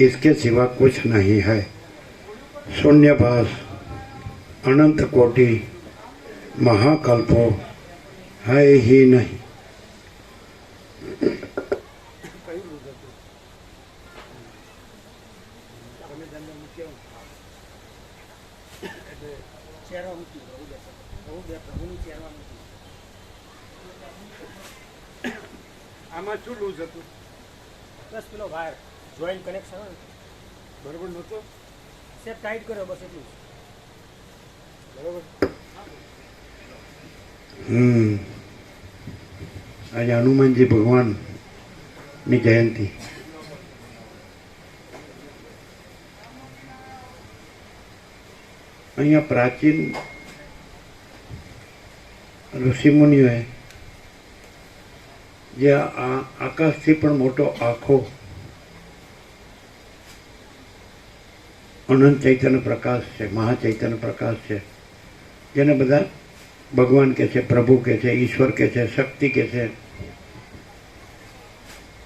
इसके सिवा कुछ नहीं है। शून्यभास अनंत कोटि महाकल्पो है ही नहीं। આમાં શું લૂઝ હતું? બસ પેલો વાયર જોઈન્ટ કનેક્શન બરોબર નહોતો? સેટ ટાઈટ કર્યો બસ એટલું બરોબર. आज हनुमान जी भगवान ની જયંતિ। અહીંયા પ્રાચીન ઋષિમુનિઓએ જે આકાશથી પણ મોટો આખો અનંત ચૈતન્ય પ્રકાશ છે, મહાચૈતન્ય પ્રકાશ છે, જેને બધા ભગવાન કે છે, પ્રભુ કે છે, ઈશ્વર કે છે, શક્તિ કે છે,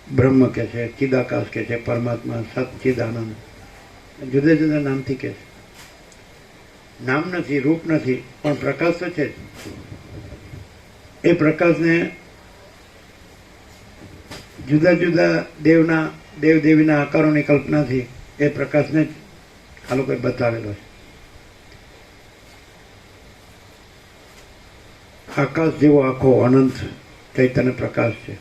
બ્રહ્મ કે છે, ચિદાકાશ કે છે, પરમાત્મા, સચ્ચિદાનંદ, જુદા જુદા નામથી કે છે। નામ નથી, રૂપ નથી, પણ પ્રકાશ તો છે જ। એ પ્રકાશને જુદા જુદા દેવ દેવીના આકારોની કલ્પનાથી એ પ્રકાશને જ આ લોકોએ બતાવેલો છે। આકાશ જેવો આખો અનંત ચૈતન્ય પ્રકાશ છે,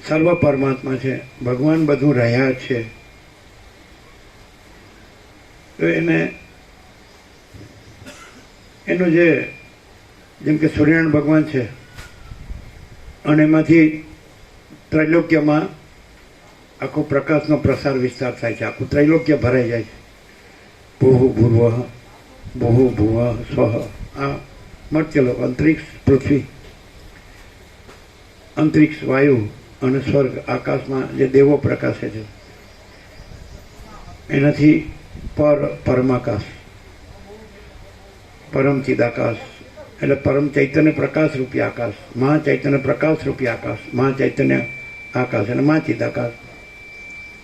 સર્વ પરમાત્મા છે, ભગવાન બધું રહ્યા છે। તો એનું જેમ કે સૂર્યનારાયણ ભગવાન છે અને એમાંથી ત્રૈલોક્યમાં આખો પ્રકાશનો પ્રસાર વિસ્તાર થાય છે, આખું ત્રૈલોક્ય ભરાઈ જાય છે। ભૂ ભૂર્વ ભૂ ભુવ સ્વઃ, આ મર્ત્યલોક, અંતરિક્ષ પૃથ્વી, અંતરિક્ષ વાયુ અને સ્વર્ગ, આકાશમાં જે દેવો પ્રકાશે છે એનાથી પરમાકાશ, પરમ ચિદાકાશ એટલે પરમ ચૈતન્ય પ્રકાશ રૂપી આકાશ, મહાચૈતન્ય પ્રકાશ રૂપી આકાશ, મહાચૈતન્ય આકાશ અને મહાચિદાકાશ,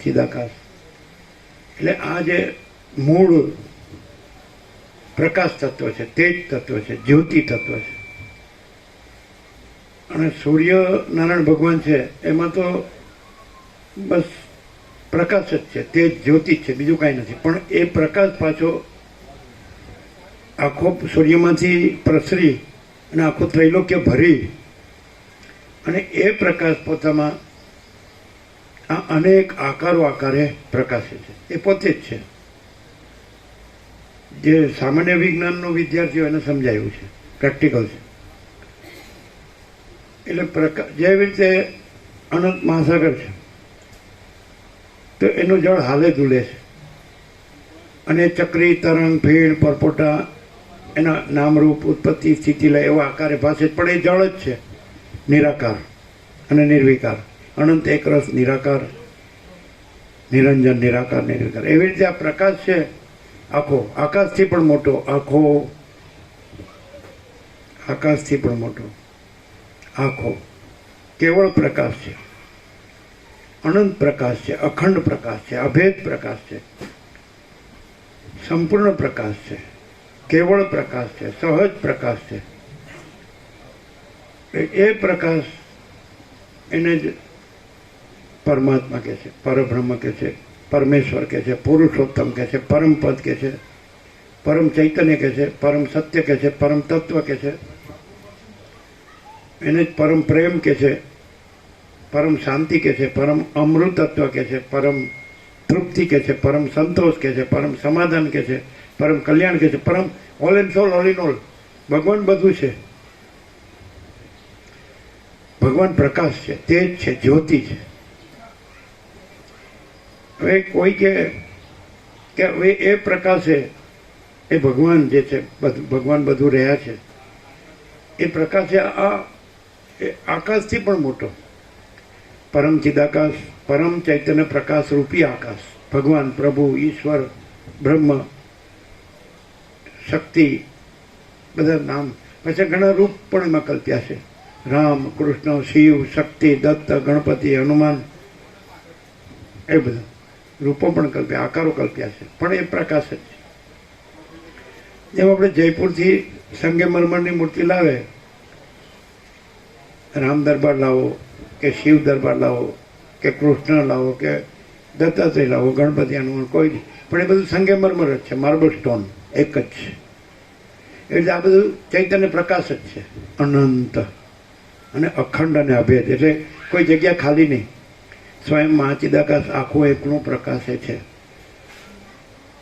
ચિદાકાશ। એટલે આ જે મૂળ પ્રકાશ તત્વ છે, તેજ તત્વ છે, જ્યોતિ તત્વ છે। અને સૂર્યનારાયણ ભગવાન છે એમાં તો બસ પ્રકાશ જ છે, તેજ જ્યોતિ જ છે, બીજું કાંઈ નથી। પણ એ પ્રકાશ પાછો આખો સૂર્યમાંથી પ્રસરી અને આખું ત્રૈલોક્ય ભરી અને એ પ્રકાશ પોતામાં આ અનેક આકારે પ્રકાશે છે, એ પોતે જ છે। જે સામાન્ય વિજ્ઞાનનો વિદ્યાર્થીઓ એને સમજાયું છે, પ્રેક્ટિકલ છે। એટલે જેવી રીતે અનંત મહાસાગર છે તો એનું જળ હાલે ધૂલે છે અને ચક્રી, તરંગ, ભીડ, પરપોટા એના નામરૂપ, ઉત્પત્તિ, સ્થિતિ લય એવા આકારે ભાષે, પણ એ જળ જ છે, નિરાકાર અને નિર્વિકાર, અનંત એકરસ, નિરાકાર, નિરંજન, નિરાકાર, નિર્વિકાર। એવી રીતે આ પ્રકાશ છે આખો, આકાશથી પણ મોટો, આખો આકાશથી પણ મોટો, આખો કેવળ પ્રકાશ છે, અનંત પ્રકાશ છે, અખંડ પ્રકાશ છે, અભેદ પ્રકાશ છે, સંપૂર્ણ પ્રકાશ છે, કેવળ પ્રકાશ છે, સહજ પ્રકાશ છે। એ પ્રકાશ એને જ પરમાત્મા કહે છે, પરબ્રહ્મ કહે છે, પરમેશ્વર કહે છે, પુરુષોત્તમ કહે છે, પરમ પદ કહે છે, પરમ ચૈતન્ય કહે છે, પરમ સત્ય કહે છે, પરમ તત્વ કહે છે, એને જ પરમ પ્રેમ કહે છે, પરમ શાંતિ કહે છે, પરમ અમૃતત્વ કહે છે, પરમ તૃપ્તિ કહે છે, પરમ સંતોષ કહે છે, પરમ સમાધાન કહે છે, પરમ કલ્યાણ કહે છે, પરમ all and soul, all in all. ભગવાન બધું છે, ભગવાન પ્રકાશ છે, તેજ છે, જ્યોતિ છે। હવે કોઈ કે હવે એ પ્રકાશે એ ભગવાન જે છે, ભગવાન બધું રહ્યા છે, એ પ્રકાશે આ આકાશથી પણ મોટો, પરમ ચિદાકાશ, પરમ ચૈતન્ય પ્રકાશ રૂપી આકાશ, ભગવાન, પ્રભુ, ઈશ્વર, બ્રહ્મ, શક્તિ, બધા નામ, પછી ઘણા રૂપ પણ એમાં કલ્પ્યા છે, રામ, કૃષ્ણ, શિવ, શક્તિ, દત્ત, ગણપતિ, હનુમાન, એ બધા રૂપો પણ કલ્પ્યા, આકારો કલ્પ્યા છે, પણ એ પ્રકાશ જ છે. જેમ આપણે જયપુરથી સંગેમરમરની મૂર્તિ લાવે, રામ દરબાર લાવો કે શિવ દરબાર લાવો કે કૃષ્ણ લાવો કે દત્તાત્રેય લાવો, ગણપતિ હનુમાન કોઈ નહીં, પણ એ બધું સંગેમરમર જ છે, માર્બલ સ્ટોન એક જ છે. એટલે આ બધું ચૈતન્ય પ્રકાશ જ છે, અનંત અને અખંડ અને અભેદ. એટલે કોઈ જગ્યા ખાલી નહીં. સ્વયં મહાચિદાકાશ આખો એકનો પ્રકાશ છે,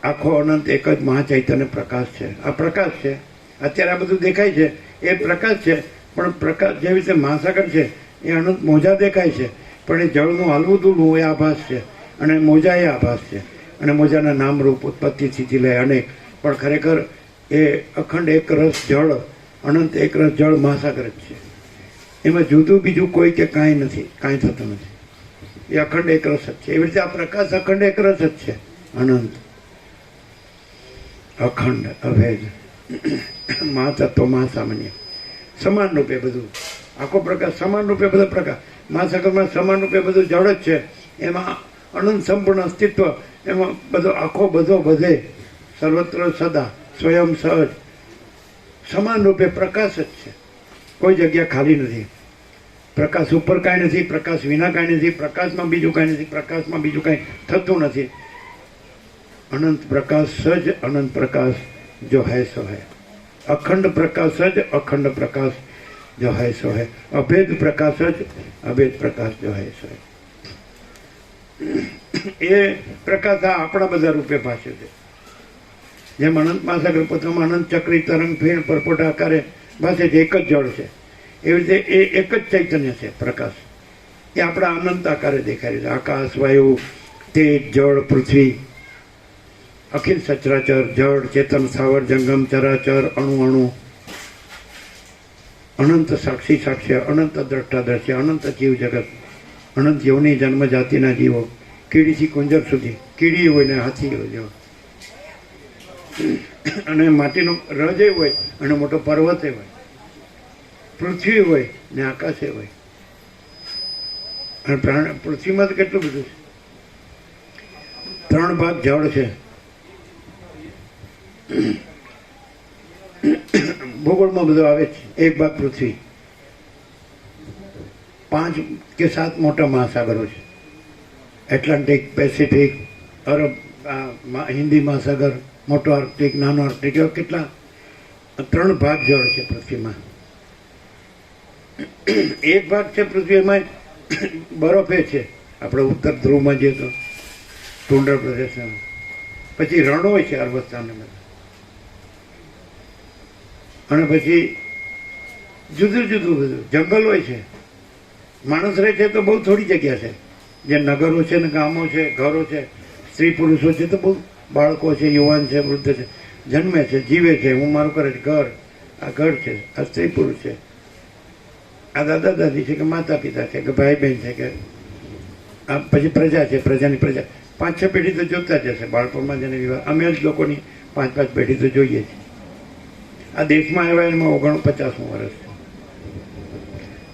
આખો અનંત એક જ મહાચૈતન્ય પ્રકાશ છે. આ પ્રકાશ છે. અત્યારે આ બધું દેખાય છે એ પ્રકાશ છે, પણ પ્રકાશ જેવી રીતે મહાસાગર છે એ અનંત મોજા દેખાય છે, પણ એ જળનું હલવું દુલવું એ આભાસ છે, અને મોજા એ આભાસ છે, અને મોજાના નામરૂપ ઉત્પત્તિ સ્થિતિ લય અનેક, પણ ખરેખર એ અખંડ એક રસ જળ, અનંત એક રસ જળ મહાસાગર જ છે. એમાં જુદું બીજું કોઈ કે કાંઈ નથી, કાંઈ થતું નથી. એ અખંડ એક રસ જ છે. એવી રીતે આ પ્રકાશ અખંડ એક રસ જ છે, અનંત અખંડ અભેદ મહાતત્વ મહાસામાન્ય, સમાન રૂપે બધું આખો પ્રકાશ, સમાન રૂપે બધો પ્રકાશ. મહાસાગરમાં સમાન રૂપે બધું જળ જ છે, એમાં અનંત સંપૂર્ણ અસ્તિત્વ, એમાં બધો આખો બધો બધે સર્વત્ર સદા સ્વયં સહજ સમાન રૂપે પ્રકાશ જ છે. કોઈ જગ્યા ખાલી નથી. પ્રકાશ ઉપર કાંઈ નથી, પ્રકાશ વિના કાંઈ નથી, પ્રકાશમાં બીજું કાંઈ નથી, પ્રકાશમાં બીજું કાંઈ થતું નથી. અનંત પ્રકાશ સજ અનંત પ્રકાશ જો હૈ સો હૈ. અખંડ પ્રકાશ જ અખંડ પ્રકાશ જો હૈ સો હૈ. અભેદ પ્રકાશ જ અભેદ પ્રકાશ જો હૈ સો હૈ. એ પ્રકાશ આ આપણા બધા રૂપે ભાષે છે. જેમ અનંત મહાસાગર પોતામાં અનંત ચક્રી તરંગ ફીણ પરપોટા આકારે ભાષે છે, એક જ જળ છે. એવી રીતે એ એક જ ચૈતન્ય છે પ્રકાશ. એ આપણા અનંત આકારે દેખાય છે. આકાશ, વાયુ, તેજ, જળ, પૃથ્વી, અખિલ સચરાચર, જળ, ચેતન, સ્થાવર, જંગમ, ચરાચર, અણુ અણુ, અનંત સાક્ષી સાક્ષ્ય, અનંત દ્રષ્ટા દ્રશ્ય, અનંત જીવ જગત, અનંત યોની જન્મ જાતિના જીવો, કીડીથી કુંજર સુધી, કીડી હોય ને હાથી હોય, અને માટીનો રજ હોય અને મોટો પર્વતે હોય, પૃથ્વી હોય ને આકાશે હોય. અને પૃથ્વીમાં તો કેટલું બધું છે. 3 ભાગ જળ છે. ભૂગોળમાં બધું આવે છે. 1 ભાગ પૃથ્વી. 5 કે 7 મોટા મહાસાગરો છે. એટલાન્ટિક, પેસિફિક, અરબ, હિન્દી મહાસાગર, મોટો આર્કટિક, નાનો આર્કટિક, એવા કેટલા 3 ભાગ જળ છે પૃથ્વીમાં. 1 ભાગ છે પૃથ્વી, એમાં બરફે છે. આપણે ઉત્તર ધ્રુવમાં જઈએ તો ટુંડર પ્રદેશમાં, પછી રણ હોય છે અરબસ્તાન, અને પછી જુદું જુદું બધું જંગલ હોય છે. માણસ રહે છે તો બહુ થોડી જગ્યા છે. જે નગરો છે ને ગામો છે, ઘરો છે, સ્ત્રી પુરુષો છે તો બહુ, બાળકો છે, યુવાન છે, વૃદ્ધ છે, જન્મે છે, જીવે છે. હું મારું કરે છે ઘર, આ ઘર છે, આ સ્ત્રી પુરુષ છે, આ દાદા દાદી છે કે માતા પિતા છે કે ભાઈ બહેન છે કે આ પછી પ્રજા છે, પ્રજાની પ્રજા. 5-6 પેઢી તો જોતા જ હશે બાળપણમાં જેને વિવાહ. અમે જ લોકોની 5-5 પેઢી તો જોઈએ છીએ. આ દેશમાં આવ્યા એમાં 49મું વર્ષ,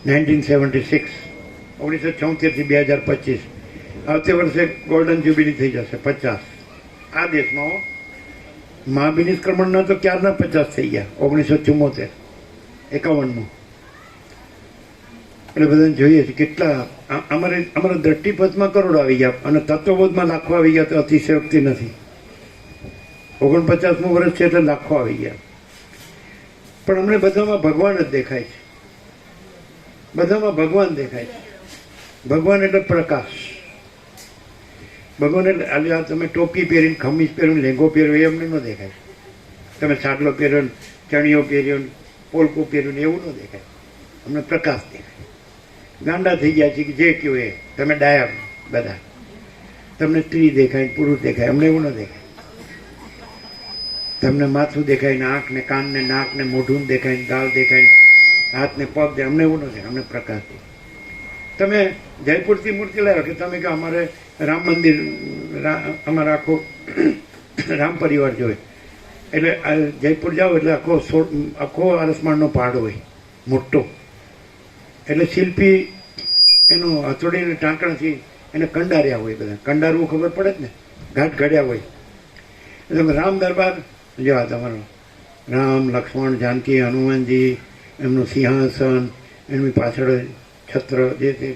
1976, 1976 થી 2025. આવતે વર્ષે ગોલ્ડન જ્યુબિલી થઈ જશે 50. આ દેશમાં મહાબિનિષ્ક્રમણના તો ક્યારના 50 થઈ ગયા, 1974, 51માં. એટલે બધાને જોઈએ છે કેટલા. અમારા દ્રષ્ટિપથમાં કરોડો આવી ગયા અને તત્વબોધમાં લાખો આવી ગયા તો અતિશયોક્તિ નથી. 49મું વર્ષ છે એટલે લાખો આવી ગયા. પણ અમને બધામાં ભગવાન જ દેખાય છે. બધામાં ભગવાન દેખાય છે. ભગવાન એટલે પ્રકાશ. ભગવાન એટલે આ તમે ટોપી પહેરીને, ખમીસ પહેરીને, લેંગો પહેર્યો એમને ન દેખાય. તમે સાડલો પહેર્યો, ચણિયો પહેર્યો, પોલકું પહેર્યું એવું ન દેખાય. અમને પ્રકાશ દેખાય. ગાંડા થઈ ગયા છે કે જે કયો એ તમે ડાયા બધા. તમને સ્ત્રી દેખાય, પુરુષ દેખાય, અમને એવું ન દેખાય. તમને માથું દેખાય ને, આંખ ને, કાન ને, નાક ને, મોઢું દેખાય ને, ગાલ દેખાય, હાથ ને, પગ દેખાય, અમને એવું ન દેખાય. અમને પ્રકાશ દેખાય. તમે જયપુરથી મૂર્તિ લાવ્યો કે તમે કે અમારે રામ મંદિર, અમારે આખો રામ પરિવાર જોઈએ, એટલે જયપુર જાઓ એટલે આખો આરસમાળનો પહાડ હોય મોટો. એટલે શિલ્પી એનું હથોડીને ટાંકણથી એને કંડાર્યા હોય બધા. કંડારવું ખબર પડે જ ને, ઘાટ ઘડ્યા હોય. એટલે રામ દરબાર જેવા તમારો રામ, લક્ષ્મણ, જાનકી, હનુમાનજી, એમનું સિંહાસન, એમની પાછળ છત્ર, જે તે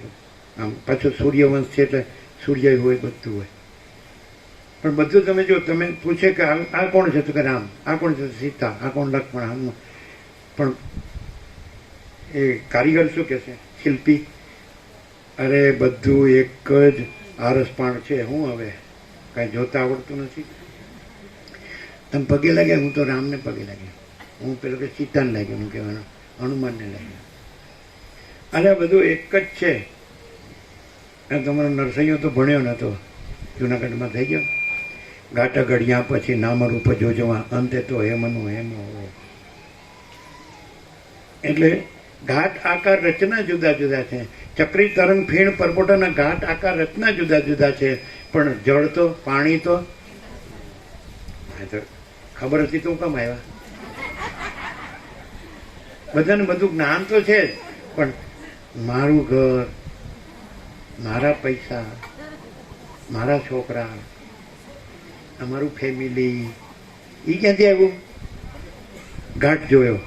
આમ પાછું સૂર્યવંશ છે એટલે સૂર્ય હોય, બધું હોય. પણ બધું તમે જો તમે પૂછે કે આ કોણ છે, તો કે રામ. આ કોણ છે, સીતા. આ કોણ, લક્ષ્મણ, હનુમાન. પણ એ કારીગર શું કહે છે, શિલ્પી, અરે બધું એક જ આરસપાણ છે. હું હવે કાંઈ જોતા આવડતું નથી. તમે પગે લાગ્યા, હું તો રામને પગે લાગ્યા. હું પેલો કે સીતાને લાગ્યો, હું કહેવાનું હનુમાનને લાગ્યો. અરે બધું એક જ છે. તમારો નરસૈયો તો ભણ્યો નહોતો, જુનાગઢમાં થઈ ગયો. ગાટા ઘડિયા પછી નામ રૂપ જોજવા, અંતે તો હેમનું હેમ હો. એટલે ઘાટ આકાર રચના જુદા જુદા છે. ચક્રી, તરંગ, ફીણ, પરપોટાના ઘાટ આકાર રચના જુદા જુદા છે. પણ જળ તો, પાણી તો ખબર હતી તો કેમ આવ્યા? બધાને બધું જ્ઞાન તો છે જ, પણ મારું ઘર, મારા પૈસા, મારા છોકરા, અમારું ફેમિલી, એ ક્યાંથી આવ્યું? ઘાટ જોયો,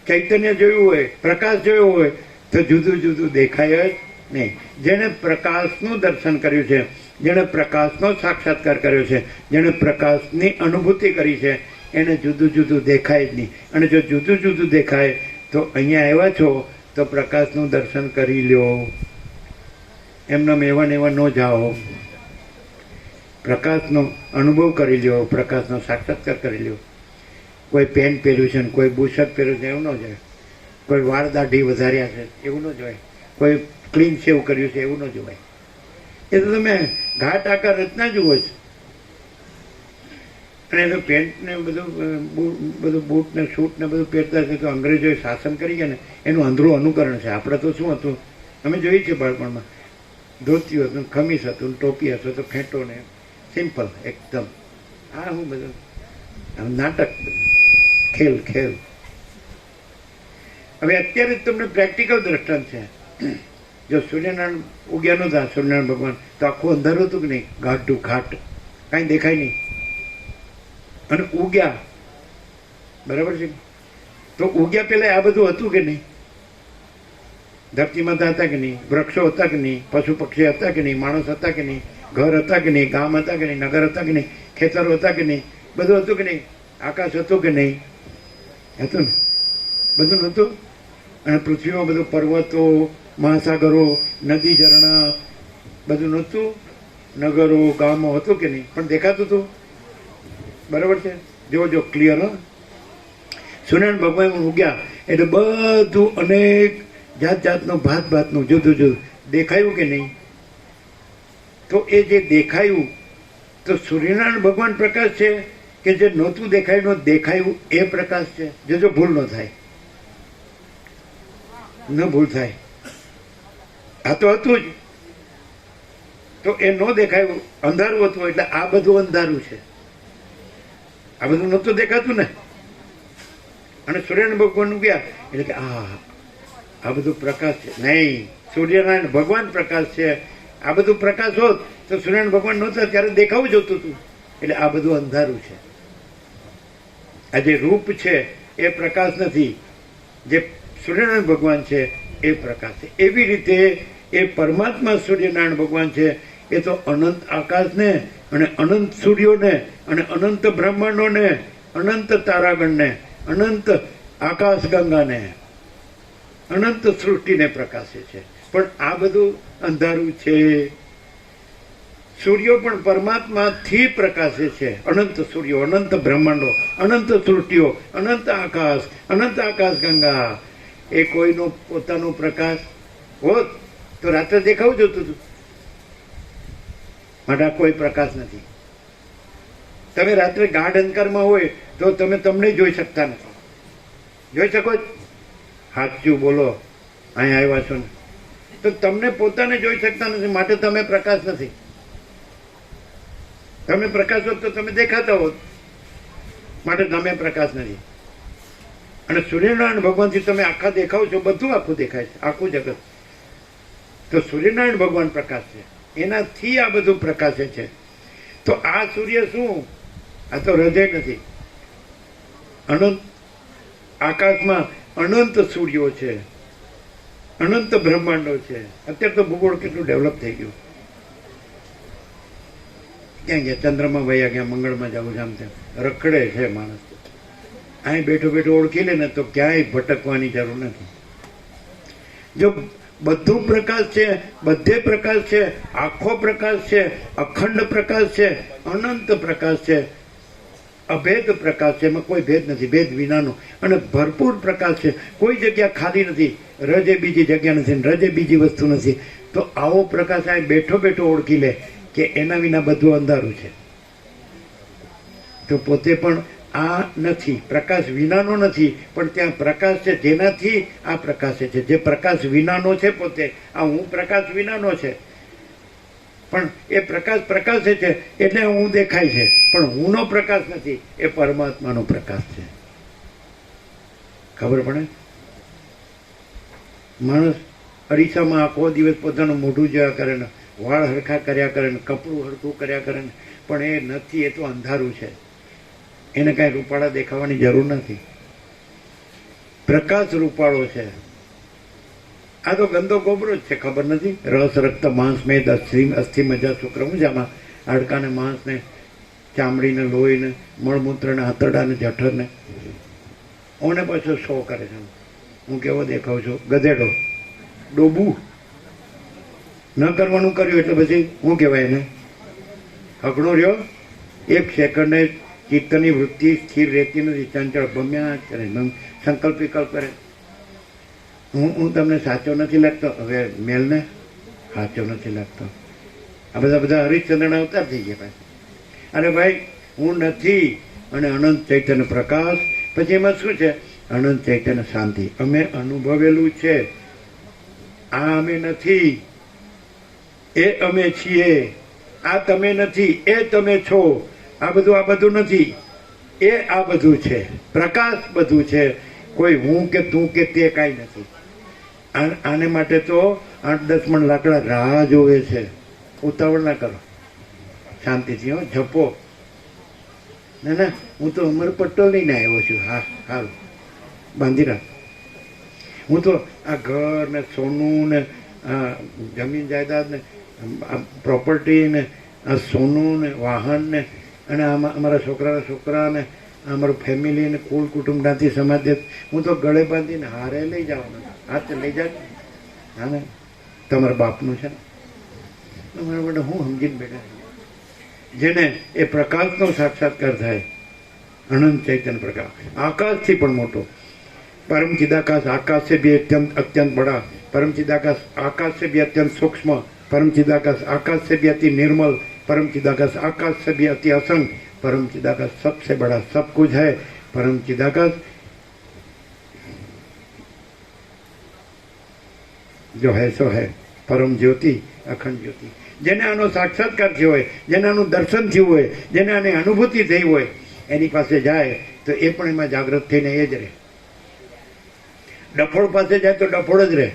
ચૈતન્ય જોયું હોય, પ્રકાશ જોયો હોય તો જુદું જુદું દેખાય જ નહીં. જેણે પ્રકાશનું દર્શન કર્યું છે, જેણે પ્રકાશનો સાક્ષાત્કાર કર્યો છે, જેણે પ્રકાશની અનુભૂતિ કરી છે, એને જુદું જુદું દેખાય જ નહીં. અને જો જુદું જુદું દેખાય તો અહીંયા આવ્યા છો તો પ્રકાશનું દર્શન કરી લ્યો. એમને એવા ને એવા ન જાઓ. પ્રકાશનો અનુભવ કરી લ્યો, પ્રકાશનો સાક્ષાત્કાર કરી લ્યો. કોઈ પેન્ટ પહેર્યું છે ને કોઈ બુશર્ટ પહેર્યું છે એવું ન જાય. કોઈ વાળ દાઢી વધાર્યા છે એવું ન જોવાય. કોઈ ક્લીન શેવ કર્યું છે એવું ન જોવાય. એ તો તમે ઘાટ આકાર રચના જુઓ છો. અને એ તો પેન્ટ ને બધું બૂટ ને શૂટ ને બધું પહેરતા છે તો અંગ્રેજોએ શાસન કરી ગયા ને એનું અંદરું અનુકરણ છે. આપણે તો શું હતું, અમે જોઈ છે બાળપણમાં, ધોતિયું હતું, ખમીસ હતું, ટોપી હતું, તો ફેંટો ને સિમ્પલ એકદમ. આ હું બધું નાટક, ખેલ ખેલ. હવે અત્યારે તમને પ્રેક્ટિકલ દ્રષ્ટાંત છે. જો સૂર્યનારાયણ ઉગ્યા નહોતા, સૂર્યનારાયણ ભગવાન, તો આખું અંધારું હતું કે નહીં? ઘાટું ઘાટ, કાંઈ દેખાય નહીં. અને ઉગ્યા, બરાબર છે? તો ઉગ્યા પહેલા આ બધું હતું કે નહીં? ધરતી માતા હતા કે નહીં? વૃક્ષો હતા કે નહીં? પશુ પક્ષી હતા કે નહીં? માણસ હતા કે નહીં? ઘર હતા કે નહીં? ગામ હતા કે નહીં? નગર હતા કે નહીં? ખેતરો હતા કે નહીં? બધું હતું કે નહીં? આકાશ હતું કે નહીં? હતું ને? બધું નહોતું? અને પૃથ્વીમાં બધું પર્વતો, મહાસાગરો, નદી, ઝરણા બધું નહોતું? નગરો, ગામો હતું કે નહીં? પણ દેખાતું હતું, બરાબર છે? જો ક્લિયર. હો, સૂર્યનારાયણ ભગવાન ઉગ્યા એટલે બધું અનેક જાત જાતનું, ભાત ભાતનું, જુદું જુદું દેખાયું કે નહીં? તો એ જે દેખાયું, તો સૂર્યનારાયણ ભગવાન પ્રકાશ છે કે જે નહોતું દેખાયું દેખાયું એ પ્રકાશ છે? જો ભૂલ ન થાય, ન ભૂલ થાય. આ તો હતું જ, તો એ ન દેખાયું, અંધારું હતું, એટલે આ બધું અંધારું છે. આ બધું નહોતું દેખાતું ને. અને સૂર્યનારાયણ ભગવાન ગયા એટલે કે આ બધું પ્રકાશ છે. નહીં, સૂર્યનારાયણ ભગવાન પ્રકાશ છે. આ બધું પ્રકાશ હોત તો સૂર્યનારાયણ ભગવાન નહોતા ત્યારે દેખાવું જોતું હતું. એટલે આ બધું અંધારું છે. આ જે રૂપ છે એ પ્રકાશ નથી, જે સૂર્યનારાયણ ભગવાન છે એ પ્રકાશ છે. એવી રીતે એ પરમાત્મા સૂર્યનારાયણ ભગવાન છે એ તો અનંત આકાશને અને અનંત સૂર્યોને અને અનંત બ્રહ્માંડોને, અનંત તારાગણને, અનંત આકાશ ગંગાને, અનંત સૃષ્ટિને પ્રકાશે છે. પણ આ બધું અંધારું છે. સૂર્યો પણ પરમાત્માથી પ્રકાશે છે. અનંત સૂર્યો, અનંત બ્રહ્માંડો, અનંત સૃષ્ટિઓ, અનંત આકાશ ગંગા. એ કોઈનો પોતાનો પ્રકાશ હોત તો રાત્રે દેખાવું જોતું હતું. માટે કોઈ પ્રકાશ નથી. તમે રાત્રે ગાઢ અંધકારમાં હોય તો તમે તમને જોઈ શકતા નથી. જોઈ શકો જ? સાચું બોલો, અહીંયા આવ્યા છો ને તો તમને પોતાને જોઈ શકતા નથી. માટે તમે પ્રકાશ નથી. તમે પ્રકાશ હોત તો તમે દેખાતા હોત. માટે તમે પ્રકાશ નથી. અને સૂર્યનારાયણ ભગવાનથી તમે આખા દેખાવ છો, બધું આખું દેખાય છે, આખું જગત. તો તો સૂર્યનારાયણ ભગવાન પ્રકાશ છે, એનાથી આ બધું પ્રકાશે છે. તો આ સૂર્ય શું? આ તો હૃદય નથી. અનંત આકાશમાં અનંત સૂર્યો છે, અનંત બ્રહ્માંડો છે. અત્યારે તો ભૂગોળ કેટલું ડેવલપ થઈ ગયું. ક્યાં ગયા? ચંદ્રમાં વયા ગયા, મંગળમાં જવું છે, આમ તેમ રખડે છે માણસ. અહીં બેઠો બેઠો ઓળખી લે ને તો ક્યાંય ભટકવાની જરૂર નથી. જો બધું પ્રકાશ છે, બધે પ્રકાશ છે, આખો પ્રકાશ છે, અખંડ પ્રકાશ છે, અનંત પ્રકાશ છે, અભેદ પ્રકાશ છે, એમાં કોઈ ભેદ નથી, ભેદ વિનાનો, અને ભરપૂર પ્રકાશ છે. કોઈ જગ્યા ખાલી નથી, રજે બીજી જગ્યા નથી, રજે બીજી વસ્તુ નથી. તો આવો પ્રકાશ અહીં બેઠો બેઠો ઓળખી લે કે એના વિના બધું અંધારું છે. તો પોતે પણ આ નથી, પ્રકાશ વિનાનો નથી, પણ ત્યાં પ્રકાશ છે જેનાથી આ પ્રકાશે છે. જે પ્રકાશ વિનાનો છે પોતે, આ હું પ્રકાશ વિનાનો છે, પણ એ પ્રકાશ પ્રકાશે છે એટલે હું દેખાય છે, પણ હુંનો પ્રકાશ નથી, એ પરમાત્માનો પ્રકાશ છે. ખબર પડે? માણસ અરીસામાં આખો દિવસ પોતાનું મોઢું જોયા કરે ને, વાળ હરખા કર્યા કરે ને, કપડું હરખું કર્યા કરે ને, પણ એ નથી, એ તો અંધારું છે. એને કાંઈ રૂપાળા દેખાવાની જરૂર નથી. પ્રકાશ રૂપાળો છે. આ તો ગંદો ગોબરો જ છે, ખબર નથી? રસ, રક્ત, માંસ, મેદ, અસ્થિ, મજા, શુક્ર, મજામાં હાડકાને, માંસને, ચામડીને, લોહીને, મળમૂત્રને, આંતરડાને, જઠરને. ઓને પાછો શો કરે છે. હું કેવો દેખાવ છું? ગધેડો, ડોબું. ન કરવાનું કર્યું એટલે પછી શું કહેવાય એને? હકડો રહ્યો. એક સેકન્ડે ચિત્તની વૃત્તિ સ્થિર રહેતી નથી, ચંચળ ભમ્યા કરે, સંકલ્પ વિકલ્પ કરે. હું તમને સાચો નથી લાગતો, હવે મેલને સાચો નથી લાગતો. આ બધા હરિશ્ચંદ્રના અવતાર થઈ ગયા પાછા. અરે ભાઈ, હું નથી, અને અનંત ચૈતન્ય પ્રકાશ. પછી એમાં શું છે? અનંત ચૈતન્ય શાંતિ. અમે અનુભવેલું છે. આ અમે નથી, એ અમે છીએ. આ તમે નથી, એ તમે છો. આ બધું નથી, એ આ બધું છે. પ્રકાશ બધું છે. કોઈ હું કે તું કે તે કાંઈ નથી. આને માટે તો 8-10 મણ લાકડા રાહ જોવે છે. ઉતાવળ ના કરો, શાંતિથી. હો, જપો. ના, હું તો અમરપટ્ટો લઈને આવ્યો છું. હા, સારું, બાંધી રાખ. હું તો આ ઘર ને, સોનું ને, આ જમીન જાયદાદ ને, પ્રોપર્ટી ને, આ સોનું ને, વાહન ને, અને અમારા છોકરા ને, અમારું ફેમિલી ને, કુલ કુટુંબ જ્ઞાતિ સમાજ, હું તો ગળે બાંધીને હારે લઈ જવાનું. હાથ લઈ જાય. હા ને, તમારા બાપનું છે ને, તમારા માટે હું સમજીને બેઠા. જેને એ પ્રકાશનો સાક્ષાત્કાર થાય, અનંત ચૈતન્ય પ્રકાશ, આકાશથી પણ મોટો. परम चिदाकाश आकाश से भी अत्यंत बड़ा, परम चिदाकाश आकाश से भी अत्यंत सूक्ष्म, परम चिदाकाश आकाश से भी अति निर्मल, परम चिदाकाश आकाश से भी अति असंग, परम चिदाकाश सबसे बड़ा सब कुछ है. परम चिदाकाश जो है सो है, परम ज्योति, अखंड ज्योति. જેને આનો સાક્ષાત્કાર થયો હોય, જેને આનું દર્શન થયું હોય, જેને આની અનુભૂતિ થઈ હોય, એની પાસે જાય તો એ પણ એમાં જાગૃત થઈને એ જ રહે. ડફોડ પાસે જાય તો ડફોડ જ રહે,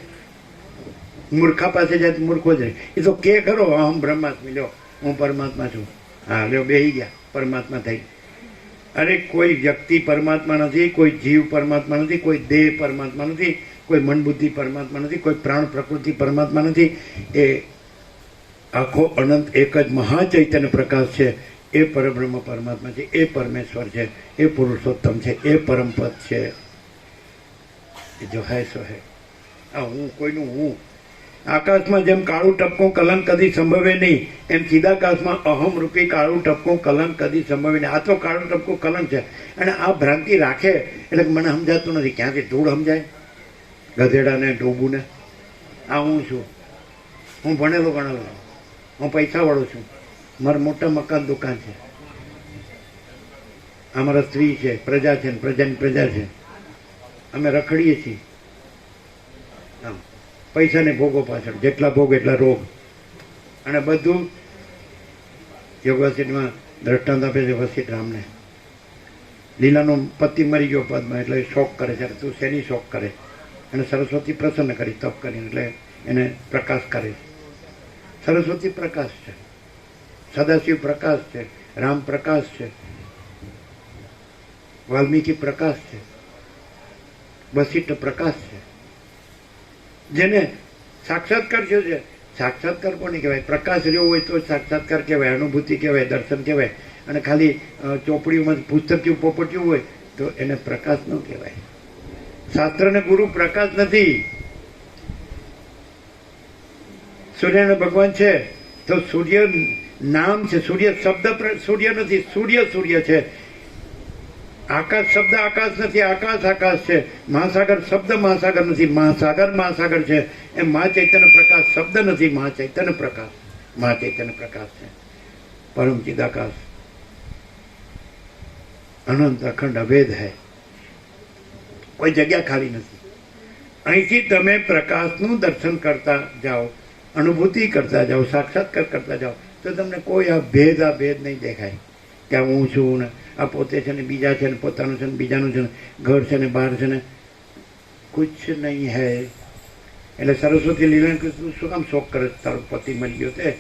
મૂર્ખા પાસે જાય તો મૂર્ખો જ રહે. એ તો કે ખરો, અહમ બ્રહ્માસ્મિ, લ્યો હું પરમાત્મા છું. હા, લ્યો બેહી ગયા, પરમાત્મા થઈ. અરે કોઈ વ્યક્તિ પરમાત્મા નથી, કોઈ જીવ પરમાત્મા નથી, કોઈ દેહ પરમાત્મા નથી, કોઈ મન બુદ્ધિ પરમાત્મા નથી, કોઈ પ્રાણ પ્રકૃતિ પરમાત્મા નથી. એ આખો અનંત એક જ મહાચૈતન્ય પ્રકાશ છે. એ પરબ્રહ્મ પરમાત્મા છે, એ પરમેશ્વર છે, એ પુરુષોત્તમ છે, એ પરમપદ છે. જો હૈ સો હૈ. આ હું કોઈનું હું. આકાશમાં જેમ કાળું ટપકું કલંક કદી સંભવે નહીં, એમ ચિદાકાશમાં અહમ રૂપી કાળું ટપકું કલંક કદી સંભવે નહીં. આ તો કાળું ટપકું કલંક છે. અને આ ભ્રાંતિ રાખે એટલે મને સમજાતું નથી. ક્યાંથી ધૂળ સમજાય? ગધેડાને, ડોબુને. આ હું છું. હું ભણેલો ગણેલો છું. હું પૈસાવાળો છું. મારા મોટા મકાન દુકાન છે. અમારા સ્ત્રી છે, પ્રજા છે, પ્રજાની પ્રજા છે. અમે રખડીએ છીએ આમ પૈસાને ભોગો પાછળ. જેટલા ભોગ એટલા રોગ. અને બધું યોગવાસિટીમાં દ્રષ્ટાંત આપે છે વસિત રામને. લીલાનો પતિ મરી ગયો પદમાં, એટલે શોક કરે છે. તું શેની શોક કરે? અને સરસ્વતી પ્રસન્ન કરી તપ કરીને, એટલે એને પ્રકાશ કરે છે. સરસ્વતી પ્રકાશ છે, સદાશિવ પ્રકાશ છે, રામ પ્રકાશ છે, વાલ્મીકી પ્રકાશ છે, વશિષ્ઠ પ્રકાશ છે. જેને સાક્ષાત્કાર થયો છે, સાક્ષાત્કાર કોને કહેવાય? પ્રકાશ રહ્યો હોય તો સાક્ષાત્કાર કહેવાય, અનુભૂતિ કહેવાય, દર્શન કહેવાય. અને ખાલી ચોપડીઓમાં પુસ્તકીય પોપટ્યું હોય તો એને પ્રકાશ ન કહેવાય. શાસ્ત્રને ગુરુ પ્રકાશ નથી. સૂર્યના ભગવાન છે તો સૂર્ય નામ છે, સૂર્ય શબ્દ સૂર્ય નથી, સૂર્ય સૂર્ય છે. આકાશ શબ્દ આકાશ નથી, આકાશ આકાશ છે. મહાસાગર શબ્દ મહાસાગર નથી, મહાસાગર મહાસાગર છે. એમ મહાચૈતન્ય પ્રકાશ શબ્દ નથી, મહાચૈતન્ય પ્રકાશ મહાચૈતન્ય પ્રકાશ છે. પરમ ચિદાકાશ અનંત અખંડ અભેદ હૈ, કોઈ જગ્યા ખાલી નથી. અહીંથી તમે પ્રકાશનું દર્શન કરતા જાઓ, અનુભૂતિ કરતા જાઓ, સાક્ષાત્કાર કરતા જાઓ તો તમને કોઈ આ ભેદ નહીં દેખાય કે આ હું છું ને આ પોતે છે ને બીજા છે ને પોતાનું છે ને બીજાનું છે ને ઘર છે ને બહાર છે ને કુછ નહીં હૈ. એટલે સરસ્વતી લીલા તું શું કામ શોખ કરે? તારો પતિ મળી ગયો તે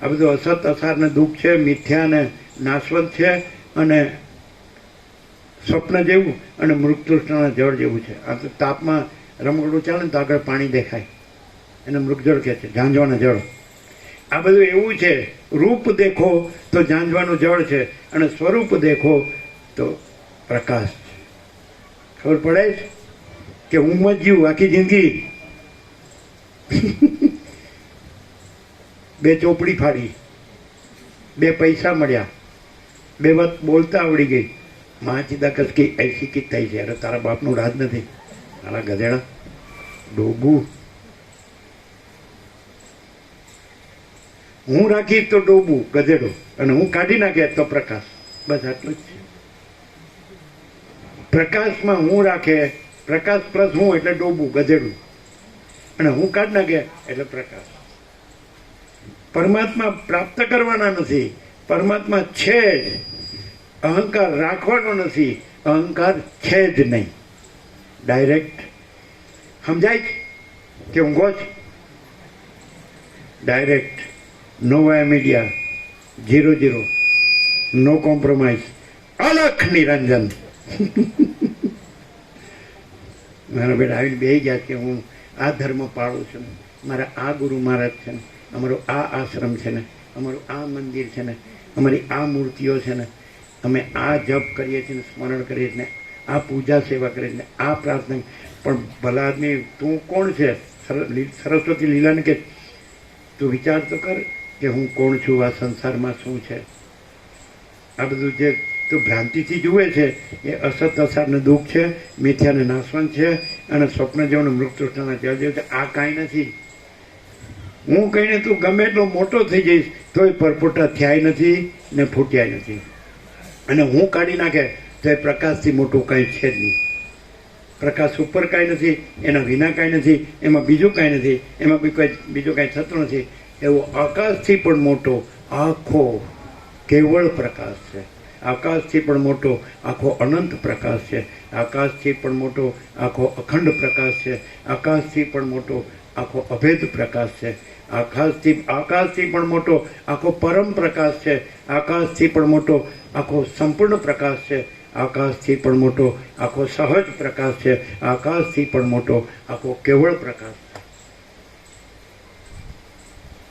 આ બધું અસત અસાર ને દુઃખ છે, મિથ્યા ને નાશવંત છે અને સ્વપ્ન જેવું અને મૃગતૃષ્ણના જળ જેવું છે. આ તો તાપમાં રમકડું ચાલે ને તો આગળ પાણી દેખાય, એને મૃગજળ કહે છે, ઝાંઝવાના જળ. આ બધું એવું છે. રૂપ દેખો તો ઝાંઝવાનું જળ છે અને સ્વરૂપ દેખો તો પ્રકાશ છે. ખબર પડે છે કે હું જ જીવું આખી જિંદગી બે ચોપડી ફાડી, બે પૈસા મળ્યા, બે વાત બોલતા આવડી ગઈ, મહાચિદા કસકી એસી કી થઈ છે. અરે તારા બાપનું રાજ નથી, તારા ગધેડા ડોબું. હું રાખીશ તો ડોબું ગધેડો, અને હું કાઢી નાખે તો પ્રકાશ. બસ આટલું જ છે. પ્રકાશમાં હું રાખે, પ્રકાશ પ્લસ હું એટલે ડોબું ગધેડું, અને હું કાઢી નાખે એટલે પ્રકાશ. પરમાત્મા પ્રાપ્ત કરવાના નથી, પરમાત્મા છે જ. અહંકાર રાખવાનો નથી, અહંકાર છે જ નહીં. ડાયરેક્ટ સમજાય કે ઊંઘો જ? ડાયરેક્ટ, નો વાયા મીડિયા, 0-0, નો કોમ્પ્રોમાઇઝ, અલખ નિરંજન. મારા બેટા આવીને બેસી ગયા કે હું આ ધર્મ પાળું છું, મારા આ ગુરુ મહારાજ છે ને, અમારો આ આશ્રમ છે ને, અમારું આ મંદિર છે ને, અમારી આ મૂર્તિઓ છે ને, અમે આ જપ કરીએ છીએ ને, સ્મરણ કરીએ છીએ ને, આ પૂજા સેવા કરીએ છીએ ને, આ પ્રાર્થના. પણ ભલા આદમી તું કોણ છે? સરસ્વતી લીલાને કે તું વિચાર તો કર કે હું કોણ છું, આ સંસારમાં શું છે. આ બધું જે તું ભ્રાંતિથી જુએ છે એ અસત અસારને દુઃખ છે, મિથ્યાને નાશવંત છે અને સ્વપ્ન જેવું મૃતૃષ્ણના જળ જેવું છે. આ કાંઈ નથી. હું કહીને તું ગમે એટલો મોટો થઈ જઈશ તોય પરપોટા થયા નથી ને ફૂટ્યા નથી. અને હું કાઢી નાખે તો એ પ્રકાશથી મોટું કાંઈ છે જ નહીં. પ્રકાશ ઉપર કાંઈ નથી, એના વિના કાંઈ નથી, એમાં બીજું કાંઈ નથી, એમાં બીજું કાંઈ થતું નથી. એવો આકાશથી પણ મોટો આખો કેવળ પ્રકાશ છે. આકાશથી પણ મોટો આખો અનંત પ્રકાશ છે. આકાશથી પણ મોટો આખો અખંડ પ્રકાશ છે. આકાશથી પણ મોટો આખો અભેદ પ્રકાશ છે. આકાશથી પણ મોટો આખો પરમ પ્રકાશ છે. આકાશથી પણ મોટો આખો સંપૂર્ણ પ્રકાશ છે. આકાશથી પણ મોટો આખો સહજ પ્રકાશ છે. આકાશથી પણ મોટો આખો કેવળ પ્રકાશ છે.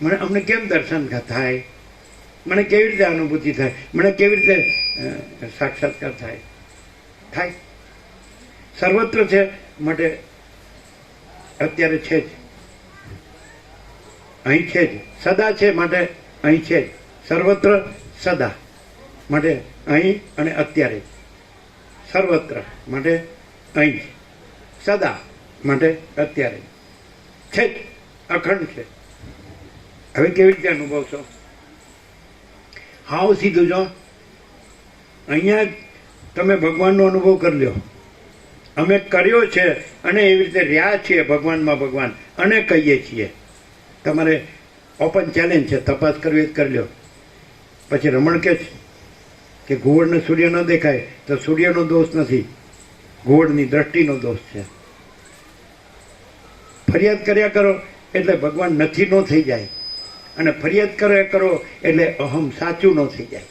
મને અમને કેમ દર્શન થાય? મને કેવી રીતે અનુભૂતિ થાય? મને કેવી રીતે સાક્ષાત્કાર થાય? સર્વત્ર છે માટે અત્યારે છે જ, અહીં છે જ. સદા છે માટે અહીં છે જ. સર્વત્ર સદા માટે અહીં અને અત્યારે. સર્વત્ર માટે અહીં, સદા માટે અત્યારે છે જ, અખંડ છે. હવે કેવી રીતે અનુભવશો? હાવ સીધું જો અહીંયા તમે ભગવાનનો અનુભવ કરી લો. અમે કર્યો છે અને એવી રીતે રહ્યા છીએ ભગવાનમાં ભગવાન અને કહીએ છીએ. તમારે ઓપન ચેલેન્જ છે, તપાસ કરવી જ કરી લો. પછી રમણ કે છે કે ઘુવડને સૂર્ય ન દેખાય તો સૂર્યનો દોષ નથી, ઘુવડની દ્રષ્ટિનો દોષ છે. ફરિયાદ કર્યા કરો એટલે ભગવાન નથી ન થઈ જાય, અને ફરિયાદ કર્યા કરો એટલે અહમ સાચું ન થઈ જાય.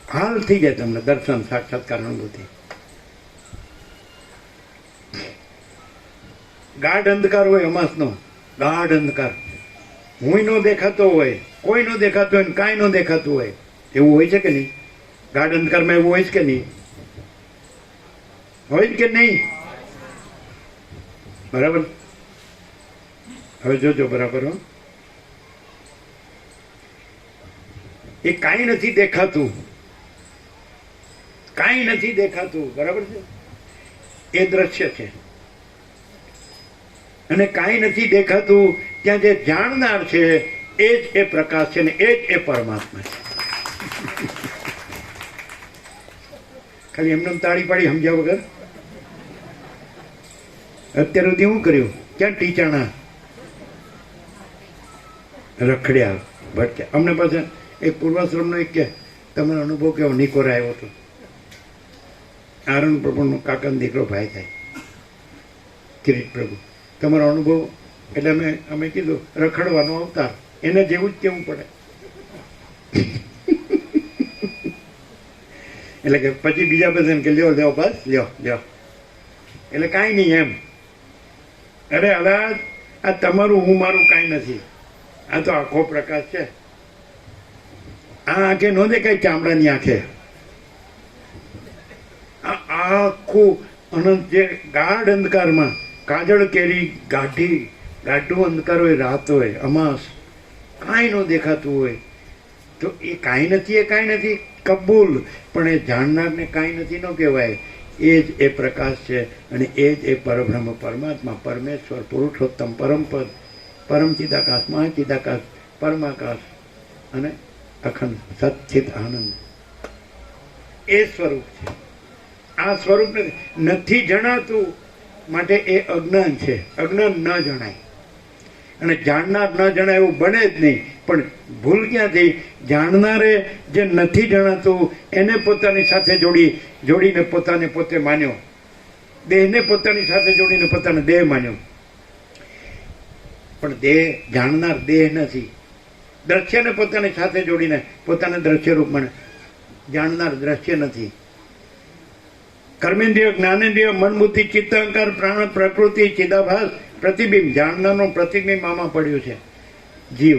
હાલ થઈ જાય તમને દર્શન સાક્ષાત્કાર અનુભૂતિ. ગાઢ અંધકાર હોય અમાસનો, ગાઢ અંધકાર, હું નો દેખાતો હોય, કોઈ નો દેખાતો હોય, કાંઈ નો દેખાતું હોય, એવું હોય છે કે નહીં? ગાઢ અંધકારમાં એવું હોય છે કે નહીં? હોય કે નહીં? બરાબર. હવે જોજો બરાબર. હો, એ કાંઈ નથી દેખાતું, કાંઈ નથી દેખાતું, બરાબર છે, એ દ્રશ્ય છે. અને કાંઈ નથી દેખાતું ત્યાં જે જાણનાર છે એ જ એ પ્રકાશ છે ને એ જ એ પરમાત્મા છે. ખાલી એમને તાળી પાડી સમજ્યા વગર અત્યાર સુધી શું કર્યું? ક્યાં ટીચાણા રખડ્યા ભટક્યા. અમને પાછા એક પૂર્વાશ્રમનો એક કે તમારો અનુભવ કેવો? નિકોરા આવ્યો હતો, આનંદ પ્રભુનો કાકાનો દીકરો ભાઈ થાય, કિરીટ પ્રભુ. તમારો અનુભવ એટલે અમે કીધું રખડવાનો અવતાર, એને જેવું જ કેવું પડે. એટલે કે પછી બીજા બધાને કે લ્યો લ્યો બસ લ્યો લ્યો, એટલે કાંઈ નહીં એમ. અરે હવે આ તમારું હું મારું કાંઈ નથી, આ તો આખો પ્રકાશ છે. આ આંખે ન દેખાય, ચામડાની આંખે આખું અનંત જે ગાઢ અંધકારમાં કાજળ કેરી ગાઢું અંધકાર હોય, રાત હોય, અમાસ, કાંઈ ન દેખાતું હોય તો એ કાંઈ નથી, એ કાંઈ નથી કબૂલ. પણ એ જાણનારને કાંઈ નથી ન કહેવાય. એ જ એ પ્રકાશ છે અને એ જ એ પરબ્રહ્મ પરમાત્મા પરમેશ્વર પુરુષોત્તમ પરમપદ પરમ ચિદાકાશ મહાચિદાકાશ પરમાકાશ અને અખંડ સચ્ચિત આનંદ એ સ્વરૂપ છે. આ સ્વરૂપ નથી જણાતું માટે એ અજ્ઞાન છે. અજ્ઞાન ન જણાય અને જાણનાર ન જણાય એવું બને જ નહીં. પણ ભૂલ ક્યાંથી? જાણનારે જે નથી જણાતું એને પોતાની સાથે જોડીને પોતાને પોતે માન્યો, દેહને પોતાની સાથે જોડીને પોતાનો દેહ માન્યો. પણ દેહ જાણનાર દેહ નથી. દ્રશ્યને પોતાની સાથે જોડીને પોતાને દ્રશ્યરૂપ માને, જાણનાર દ્રશ્ય નથી. કર્મેન્દ્રિય જ્ઞાનેન્દ્રિય મન બુદ્ધિ ચિત્ત અહંકાર પ્રાણ પ્રકૃતિ ચિદાભાસ પ્રતિબિંબ, જાણનારનું પ્રતિબિંબ આમાં પડ્યું છે. જીવ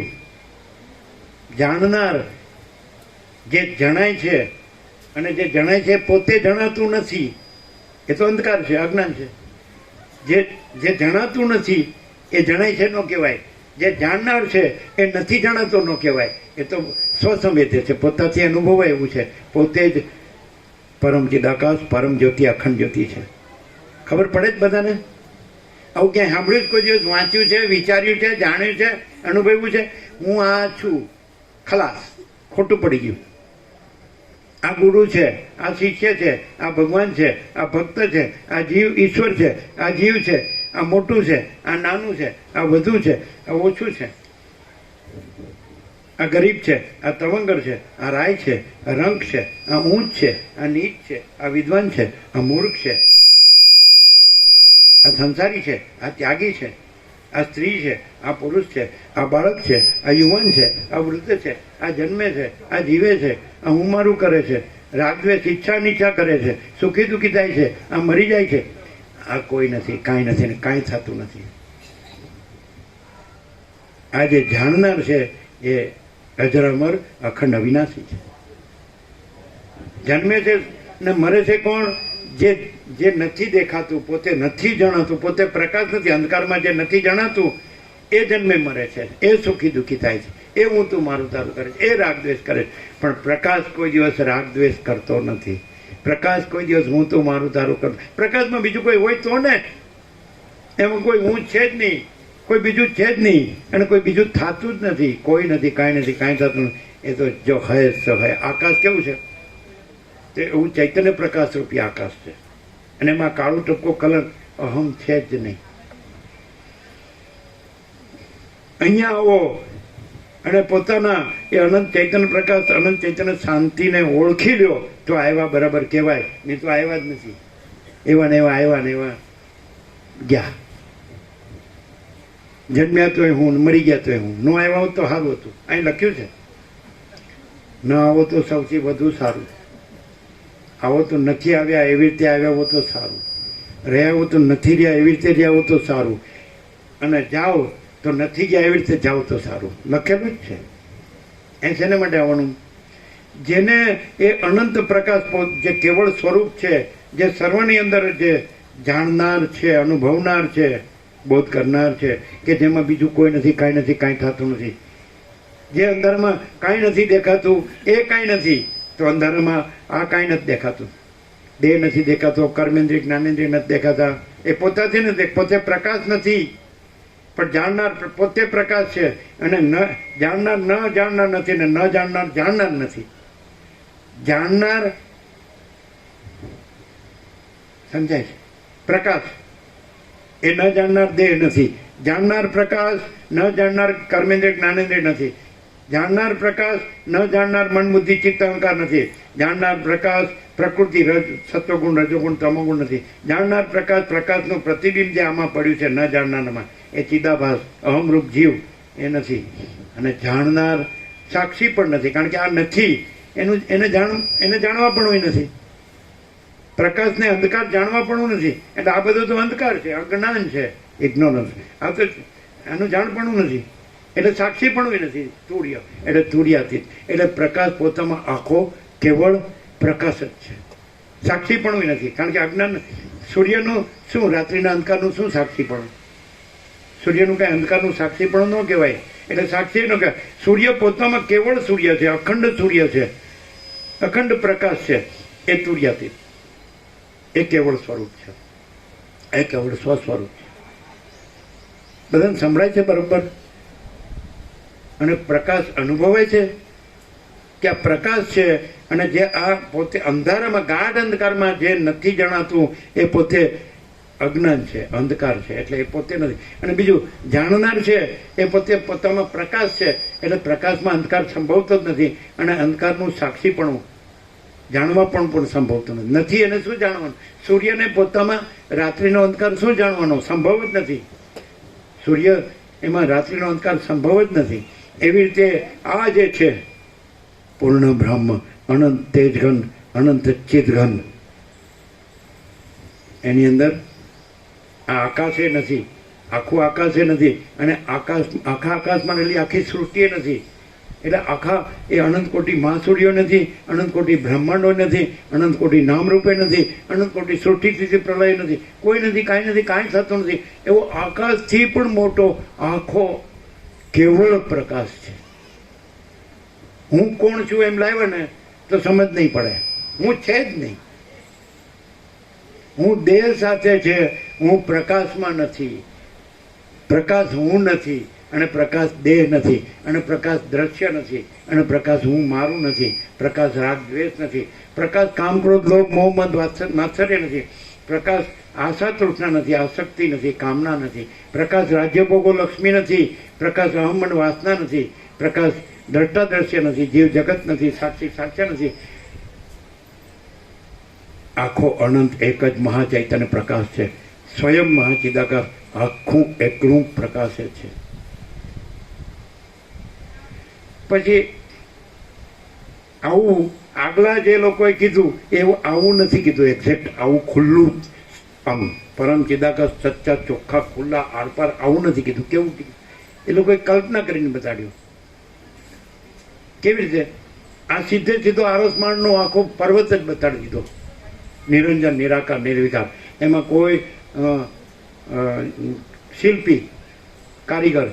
જાણનાર જે જણાય છે અને જે જણાય છે પોતે જણાતું નથી, એ તો અંધકાર છે, અજ્ઞાન છે. જે જણાતું નથી એ જણાય છે ન કહેવાય. જે જાણનાર છે એ નથી જણાતો ન કહેવાય. એ તો સ્વસંવેદ્ય છે, પોતાથી અનુભવાય એવું છે. પોતે જ પરમ ચિદાકાશ પરમ જ્યોતિ અખંડ જ્યોતિ છે. ખબર પડે જ બધાને? આવું ક્યાંય સાંભળ્યું જ? કોઈ દિવસ વાંચ્યું છે, વિચાર્યું છે, જાણ્યું છે, અનુભવ્યું છે? હું આ છું, ખલાસ, ખોટું પડી ગયું. આ ગુરુ છે, આ શિષ્ય છે, આ ભગવાન છે, આ ભક્ત છે, આ જીવ ઈશ્વર છે, આ જીવ છે, આ મોટું છે, આ નાનું છે, આ વધુ છે, આ ઓછું છે, આ ગરીબ છે, આ તવંગર છે, આ રાય છે, આ રંગ છે, આ ઊંચ છે, આ નીચ છે, આ વિદ્વાન છે, આ મૂર્ખ છે, આ સંસારી છે, આ ત્યાગી છે, આ સ્ત્રી છે, આ પુરુષ છે, આ બાળક છે, આ યુવાન છે, આ વૃદ્ધ છે, આ જન્મે છે, આ જીવે છે, આ હું મારું કરે છે, રાગદ્વેષ ઈચ્છા નીચા કરે છે, સુખી દુઃખી થાય છે, આ મરી જાય છે. આ કોઈ નથી, કાંઈ નથી ને કાંઈ થતું નથી. આ જે જાણનાર છે એ અજરામર અખંડ અવિનાશી છે. જન્મે છે ને મરે છે કોણ? જે નથી દેખાતું, પોતે નથી જણાતું, પોતે પ્રકાશ નથી, અંધકારમાં જે નથી જણાતું એ જન્મે મરે છે, એ સુખી દુઃખી થાય છે, એ હું તું મારું તારું કરે છે, એ રાગદ્વેષ કરે છે. પણ પ્રકાશ કોઈ દિવસ રાગદ્વેષ કરતો નથી. પ્રકાશ કોઈ દિવસ હું તું મારું તારું કરતો. પ્રકાશમાં બીજું કોઈ હોય તો ને, એમાં કોઈ હું છે જ નહીં, કોઈ બીજું છે જ નહીં, અને કોઈ બીજું થતું જ નથી. કોઈ નથી, કાંઈ નથી, કાંઈ થતું નથી. એ તો જો હય સો હય. આકાશ કેવું છે? તે એવું ચૈતન્ય પ્રકાશ રૂપી આકાશ છે, અને એમાં કાળું ટપકો કલર અહમ છે જ નહીં. અહીંયા આવો અને પોતાના એ અનંત ચૈતન્ય પ્રકાશ, અનંત ચૈતન્ય શાંતિને ઓળખી લ્યો તો આવ્યા બરાબર કહેવાય, નહીં તો આવ્યા જ નથી. એવા ને એવા આવ્યા ને એવા ગયા. જન્મ્યા તોય હું, મરી ગયા તોય હું. ન આવ્યા હોત તો સારું હતું. અહીં લખ્યું છે, ન આવો તો સૌથી વધુ સારું. આવો તો નથી આવ્યા એવી રીતે આવ્યા હો તો સારું. રહ્યા હો તો નથી રહ્યા એવી રીતે રહ્યા હો તો સારું. અને જાઓ તો નથી ગયા એવી રીતે જાઓ તો સારું. લખેલું જ છે. એ શેને માટે આવવાનું? જેને એ અનંત પ્રકાશ જે કેવળ સ્વરૂપ છે, જે સર્વની અંદર જે જાણનાર છે, અનુભવનાર છે, બોધ કરનાર છે, કે જેમાં બીજું કોઈ નથી, કાંઈ નથી, કાંઈ થતું નથી. જે અંધારામાં કાંઈ નથી દેખાતું એ કાંઈ નથી, તો અંધારામાં આ કાંઈ નથી દેખાતું. દેહ નથી દેખાતો, કર્મેન્દ્રિય જ્ઞાનેન્દ્રિય નથી દેખાતા. એ પોતાથી નથી, પોતે પ્રકાશ નથી, પણ જાણનાર પોતે પ્રકાશ છે. અને ન જાણનાર ન જાણનાર નથી, ને ન જાણનાર જાણનાર નથી. જાણનાર સમજાય છે? પ્રકાશ એ ન જાણનાર દેહ નથી. જાણનાર પ્રકાશ ન જાણનાર કર્મેન્દ્રિય જ્ઞાનેન્દ્રિય નથી. જાણનાર પ્રકાશ ન જાણનાર મન બુદ્ધિ ચિત્ત અહંકાર નથી. જાણનાર પ્રકાશ પ્રકૃતિ સત્વગુણ રજોગુણ તમોગુણ નથી. જાણનાર પ્રકાશ પ્રકાશનું પ્રતિબિંબ જે આમાં પડ્યું છે ન જાણનારમાં, એ ચિદાભાસ અહમરૂપ જીવ એ નથી. અને જાણનાર સાક્ષી પણ નથી, કારણ કે આ નથી એનું એને જાણવા પણ નથી. પ્રકાશને અંધકાર જાણવા પણ નથી. એટલે આ બધું તો અંધકાર છે, અજ્ઞાન છે, ઇગ્નોરન્સ. આ તો એનું જાણપણું નથી, એટલે સાક્ષી પણ નથી. તુર્ય એટલે તુર્યાતીત, એટલે પ્રકાશ પોતામાં આખો કેવળ પ્રકાશ જ છે, સાક્ષી પણ નથી. કારણ કે અજ્ઞાન સૂર્યનું શું, રાત્રિના અંધકારનું શું સાક્ષી પણ? સૂર્યનું કઈ અંધકારનું સાક્ષી પણ ન કહેવાય. એટલે સાક્ષી ન કહેવાય. સૂર્ય પોતામાં કેવળ સૂર્ય છે, અખંડ સૂર્ય છે, અખંડ પ્રકાશ છે. એ તુર્યાતીત, એ કેવળ સ્વરૂપ છે, એ કેવળ સ્વસ્વરૂપ છે. બધાને સંભળાય છે બરોબર? અને પ્રકાશ અનુભવાય છે કે આ પ્રકાશ છે. અને જે આ પોતે અંધારામાં, ગાઢ અંધકારમાં જે નથી જણાતું એ પોતે અજ્ઞાન છે, અંધકાર છે, એટલે એ પોતે નથી. અને બીજું જાણનાર છે એ પોતે પોતામાં પ્રકાશ છે, એટલે પ્રકાશમાં અંધકાર સંભવતો જ નથી. અને અંધકારનું સાક્ષી પણ જાણવા પણ સંભવતું નથી. એને શું જાણવાનું? સૂર્યને પોતામાં રાત્રિનો અંધકાર શું જાણવાનો? સંભવ જ નથી. સૂર્ય એમાં રાત્રિનો અંધકાર સંભવ જ નથી. એવી રીતે આ જે છે પૂર્ણ બ્રહ્મ, અનંત તેજઘન, અનંત ચિદઘન, એની અંદર આ આકાશે નથી, આખું આકાશે નથી. અને આખા આકાશમાં રહેલી આખી સૃષ્ટિ નથી. એટલે આખા એ અનંત કોટી મહાસૂર્યો નથી, અનંત કોટી બ્રહ્માંડો નથી, અનંત કોટી નામરૂપે નથી, અનંત કોટી સૃષ્ટિ સ્થિતિ પ્રલય નથી, કોઈ નથી, કાંઈ નથી, કાંઈ થતું નથી. એવો આકાશથી પણ મોટો આખો કેવળ પ્રકાશ છે. હું કોણ છું એમ લાવ્યા ને તો સમજ નહીં પડે. હું છે જ નહીં. હું દેહ સાથે છે, હું પ્રકાશમાં નથી. પ્રકાશ હું નથી, અને પ્રકાશ દેહ નથી, અને પ્રકાશ દ્રશ્ય નથી, અને પ્રકાશ હું મારું નથી. પ્રકાશ રાગ દ્વેષ નથી. પ્રકાશ કામ ક્રોધ લોભ મોહ મદ માત્સર્ય નથી. પ્રકાશ આશા તૃષ્ણા નથી, આસક્તિ નથી, કામના નથી. પ્રકાશ રાજ્ય ભોગો લક્ષ્મી નથી. પ્રકાશ અહમ અને વાસના નથી. પ્રકાશ દ્રષ્ટા દ્રશ્ય નથી, જીવ જગત નથી, સાક્ષી સાક્ષ્ય નથી. આખો અનંત એક જ મહાચૈતન્ય પ્રકાશ છે, સ્વયં મહાચિદાકાશ, આખું એકલું પ્રકાશે છે. પછી આવું આગલા જે લોકોએ કીધું એવું આવું નથી કીધું એક્ઝેક્ટ, આવું ખુલ્લું આમ પરમ ચિદાકાશ સચ્ચા ચોખ્ખા ખુલ્લા આરપાર આવું નથી કીધું. કેવું કીધું? એ લોકોએ કલ્પના કરીને બતાડ્યું. કેવી રીતે? આ સીધે સીધો આરસમાળનો આખો પર્વત જ બતાડી દીધો, નિરંજન, નિરાકાર, નિર્વિકાર. એમાં કોઈ શિલ્પી કારીગર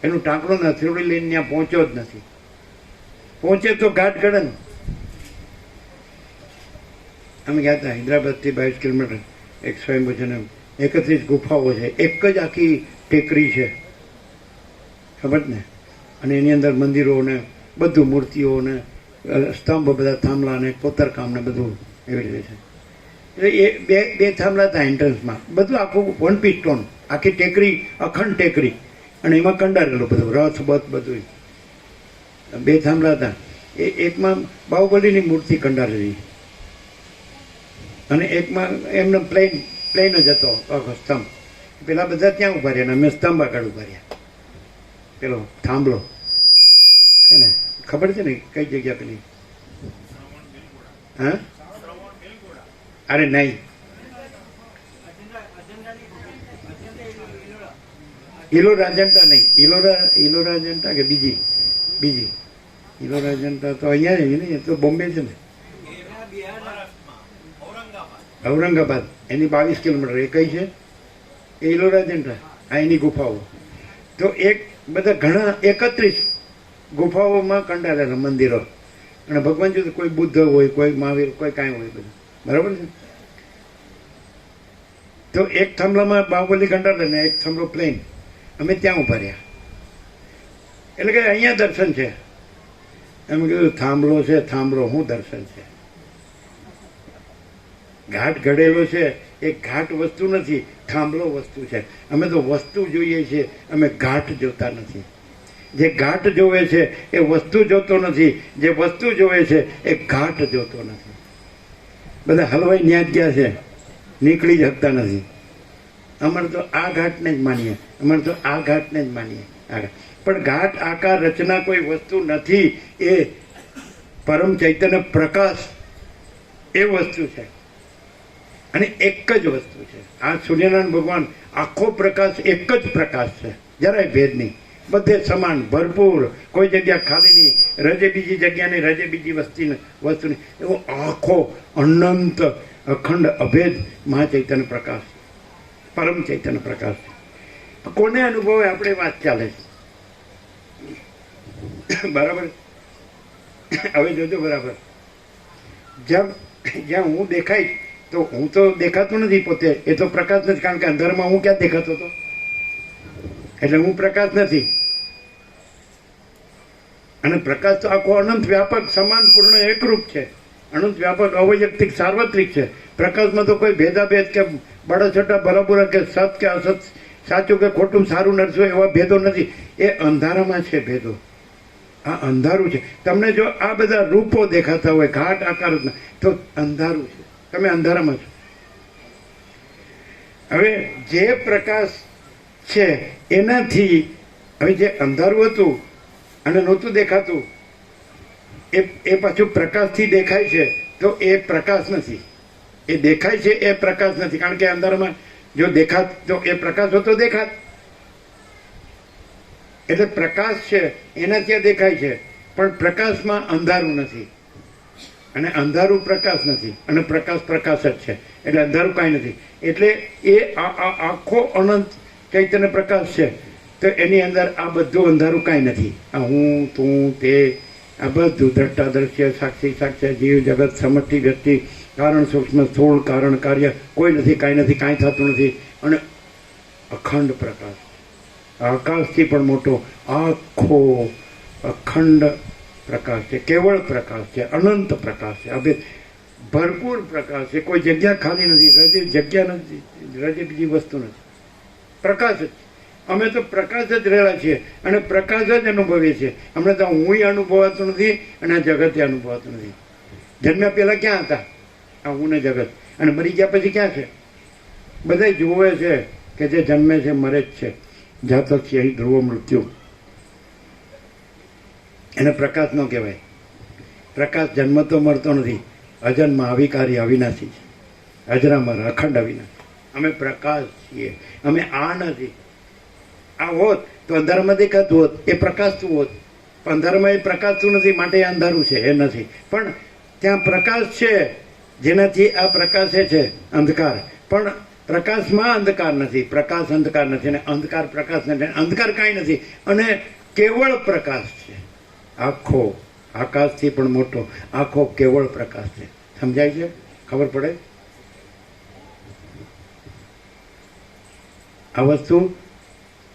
એનું ટાંકણું નથી લઈને ત્યાં પહોંચ્યો જ નથી. પહોંચે તો ઘાટ ગળે ને. અમે ગયા હતા હૈદરાબાદથી 22 કિલોમીટર, એક સ્વયંભૂ છે ને 31 ગુફાઓ છે, એક જ આખી ટેકરી છે, ખબર ને? અને એની અંદર મંદિરો ને બધું, મૂર્તિઓ ને સ્તંભ, બધા થાંભલા ને કોતરકામ ને બધું એવી રીતે છે. એટલે એ બે થાંભલા હતા એન્ટ્રન્સમાં, બધું આખું 1 પીસ સ્ટોન, આખી ટેકરી, અખંડ ટેકરી, અને એમાં કંડારેલું બધું, રથ બથ બધું. 2 થાંભલા હતા. એકમાં બાહુબલીની મૂર્તિ કંડારેલી, અને એકમાં એમને પ્લેન જ હતો આખો સ્તંભ. પેલા બધા ત્યાં ઉભા રહ્યા ને અમે સ્તંભ આગળ ઉભા રહ્યા. પેલો થાંભલો છે ને, ખબર છે ને કઈ જગ્યા પેલી? હા, અરે નહીં, ઇલોરા અજંટા નહીં, ઇલોરા અજંટા કે બીજી ઇલોરા અજંટા તો અહીંયા જ નહીં, એ તો બોમ્બે છે ને, ઔરંગાબાદ. એની 22 કિલોમીટર. એ કઈ છે? એ ઇલોરા અજંટા. આ એની ગુફાઓ. તો બધા ઘણા 31 ગુફાઓમાં કંડારેલા મંદિરો. અને ભગવાન જો કોઈ બુદ્ધ હોય, કોઈ મહાવીર, કોઈ કાંઈ હોય, બધું બરાબર છે. તો એક થાંભલામાં બાહુબલી કંડારે ને એક થાંભલો પ્લેન. અમે ત્યાં ઉભા રહ્યા. એટલે કે અહીંયા દર્શન છે. એમ કીધું થાંભલો છે, થાંભલો શું દર્શન છે? ઘાટ ઘડેલો છે, એ ઘાટ વસ્તુ નથી, થાંભલો વસ્તુ છે. અમે તો વસ્તુ જોઈએ છીએ, અમે ઘાટ જોતા નથી. જે ઘાટ જોવે છે એ વસ્તુ જોતો નથી, જે વસ્તુ જોવે છે એ ઘાટ જોતો નથી. બધા હલવાઈ ન્યા જ ગયા છે, નીકળી જ શકતા નથી. અમારે તો આ ઘાટને જ માનીએ, અમારે તો આ ઘાટને જ માનીએ. પણ ઘાટ આકાર રચના કોઈ વસ્તુ નથી, એ પરમ ચૈતન્ય પ્રકાશ એ વસ્તુ છે. અને એક જ વસ્તુ છે. આ સૂર્યનારાયણ ભગવાન આખો પ્રકાશ એક જ પ્રકાશ છે, જરાય ભેદ નહીં. બધે સમાન, ભરપૂર, કોઈ જગ્યા ખાલી નહીં, રજે બીજી જગ્યા નહીં, રજે બીજી વસ્તુ નહીં. એવો આખો અનંત અખંડ અભેદ મહાચૈતન્ય પ્રકાશ, પરમ ચૈતન્ય પ્રકાશ. કોને અનુભવે આપણે વાત ચાલે છે. બરાબર. હવે જોજો બરાબર. જ્યાં હું દેખાય તો હું તો દેખાતો નથી પોતે, એ તો પ્રકાશ નથી. કારણ કે અંધારમાં હું ક્યાં દેખાતો હતો? એટલે હું પ્રકાશ નથી. અને પ્રકાશ તો આખો અનંત વ્યાપક, સમાન, પૂર્ણ, એકરૂપ છે. અનંત વ્યાપક, અવૈયક્તિક, સાર્વત્રિક છે. પ્રકાશમાં તો કોઈ ભેદાભેદ કે બળછટા બરાબરા કે સત કે અસત, સાચું કે ખોટું, સારું નરસું, એવા ભેદો નથી. એ અંધારામાં છે ભેદો. આ અંધારું છે. તમને જો આ બધા રૂપો દેખાતા હોય, ઘાટ આકાર, તો અંધારું છે. તમે અંધારામાં છો. હવે જે પ્રકાશ છે એનાથી, હવે જે અંધારું હતું અને નહોતું દેખાતું, એ પાછું પ્રકાશથી દેખાય છે, તો એ પ્રકાશ નથી. એ દેખાય છે એ પ્રકાશ નથી. કારણ કે અંધારામાં જો દેખાત તો એ પ્રકાશ હોતો દેખાત. એટલે પ્રકાશ છે એના ત્યાં દેખાય છે, પણ પ્રકાશમાં અંધારું નથી. અને અંધારું પ્રકાશ નથી, અને પ્રકાશ પ્રકાશ જ છે. એટલે અંધારું કાંઈ નથી. એટલે એ આખો અનંત ચૈતન્ય પ્રકાશ છે. તો એની અંદર આ બધું અંધારું કાંઈ નથી. આ હું, તું, તે, આ બધું દ્રષ્ટા દ્રશ્ય, સાક્ષી સાક્ષ્ય, જીવ જગત, સમષ્ટિ વ્યક્તિ, કારણ સૂક્ષ્મ, સ્થૂળ, કારણ કાર્ય, કોઈ નથી, કાંઈ નથી, કાંઈ થતું નથી. અને અખંડ પ્રકાશ, આકાશથી પણ મોટો આખો અખંડ પ્રકાશ છે. કેવળ પ્રકાશ છે, અનંત પ્રકાશ છે, હવે ભરપૂર પ્રકાશ છે. કોઈ જગ્યા ખાલી નથી, રજે જગ્યા નથી, રજે બીજી વસ્તુ નથી, પ્રકાશ જ. અમે તો પ્રકાશ જ રહેલા છીએ અને પ્રકાશ જ અનુભવીએ છીએ. હમણાં તો હું અનુભવાતું નથી અને આ જગતે અનુભવાતું નથી. જન્મ્યા પહેલા ક્યાં હતા આ હું ને જગત? અને મરી ગયા પછી ક્યાં છે? બધા જોવે છે કે જે જન્મે છે મરે જ છે. જાતક છે અહીં ધ્રુવ મૃત્યુ. એને પ્રકાશ ન કહેવાય. પ્રકાશ જન્મતો મળતો નથી. અજન્મ, અવિકારી, અવિનાશી છે. અજરામર, અખંડ અવિનાશી. અમે પ્રકાશ છીએ. અમે આ નથી. આ હોત તો અંધારામાં દેખાતું હોત, એ પ્રકાશતું હોત. અંધારામાં એ પ્રકાશતું નથી, માટે એ અંધારું છે, એ નથી. પણ ત્યાં પ્રકાશ છે જેનાથી આ પ્રકાશે છે અંધકાર. પણ પ્રકાશમાં અંધકાર નથી, પ્રકાશ અંધકાર નથી, અને અંધકાર પ્રકાશ નથી, અંધકાર કાંઈ નથી. અને કેવળ પ્રકાશ છે. આખો આકાશથી પણ મોટો આખો કેવળ પ્રકાશ છે. સમજાય છે? ખબર પડે? આ વસ્તુ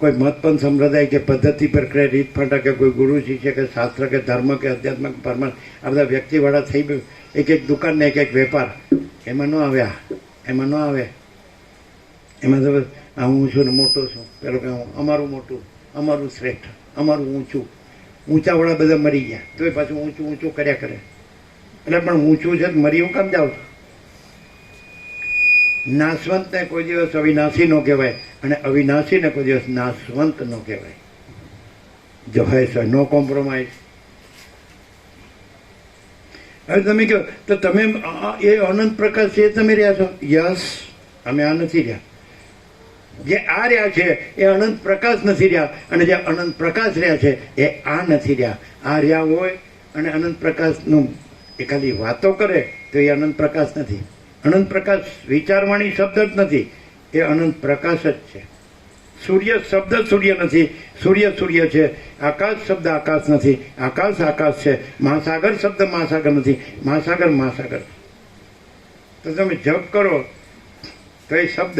કોઈ મતપન સંપ્રદાય કે પદ્ધતિ પ્રક્રિયા, રીત ફાટા કે કોઈ ગુરુ શિષ્ય કે શાસ્ત્ર કે ધર્મ કે અધ્યાત્મ કે પરમાર્થ, આ બધા વ્યક્તિવાળા થઈ ગયું. એક એક દુકાન ને એક એક વેપાર. એમાં ન આવ્યા, એમાં ન આવે. એમાં તો હું છું ને મોટો છું. પેલો કે હું અમારું મોટું, અમારું શ્રેષ્ઠ, અમારું ઊંચું. ઊંચાવાળા બધા મરી ગયા તો એ પાછું ઊંચું ઊંચું કર્યા કરે. એટલે પણ ઊંચું છે મરી હું કામ જાઉં છું? નાશવંતને કોઈ દિવસ અવિનાશી ન કહેવાય અને અવિનાશીને કોઈ દિવસ નાશવંત ન કહેવાય. જો હે સો નો કોમ્પ્રોમાઇઝ. હવે તમે કહો તો તમે એ અનંત પ્રકાશ છે તમે રહ્યા છો. યસ, અમે આ નથી રહ્યા. જે આ રહ્યા છે એ અનંત પ્રકાશ નથી રહ્યા અને જે અનંત પ્રકાશ રહ્યા છે એ આ નથી રહ્યા. આ રહ્યા હોય અને અનંત પ્રકાશનું એ ખાલી વાતો કરે તો એ અનંત પ્રકાશ નથી. અનંત પ્રકાશ વિચારવાણી શબ્દ જ નથી, એ અનંત પ્રકાશ જ છે. સૂર્ય શબ્દ સૂર્ય નથી, સૂર્ય સૂર્ય છે. આકાશ શબ્દ આકાશ નથી, આકાશ આકાશ છે. મહાસાગર શબ્દ મહાસાગર નથી, મહાસાગર મહાસાગર. તો તમે જપ કરો તો એ શબ્દ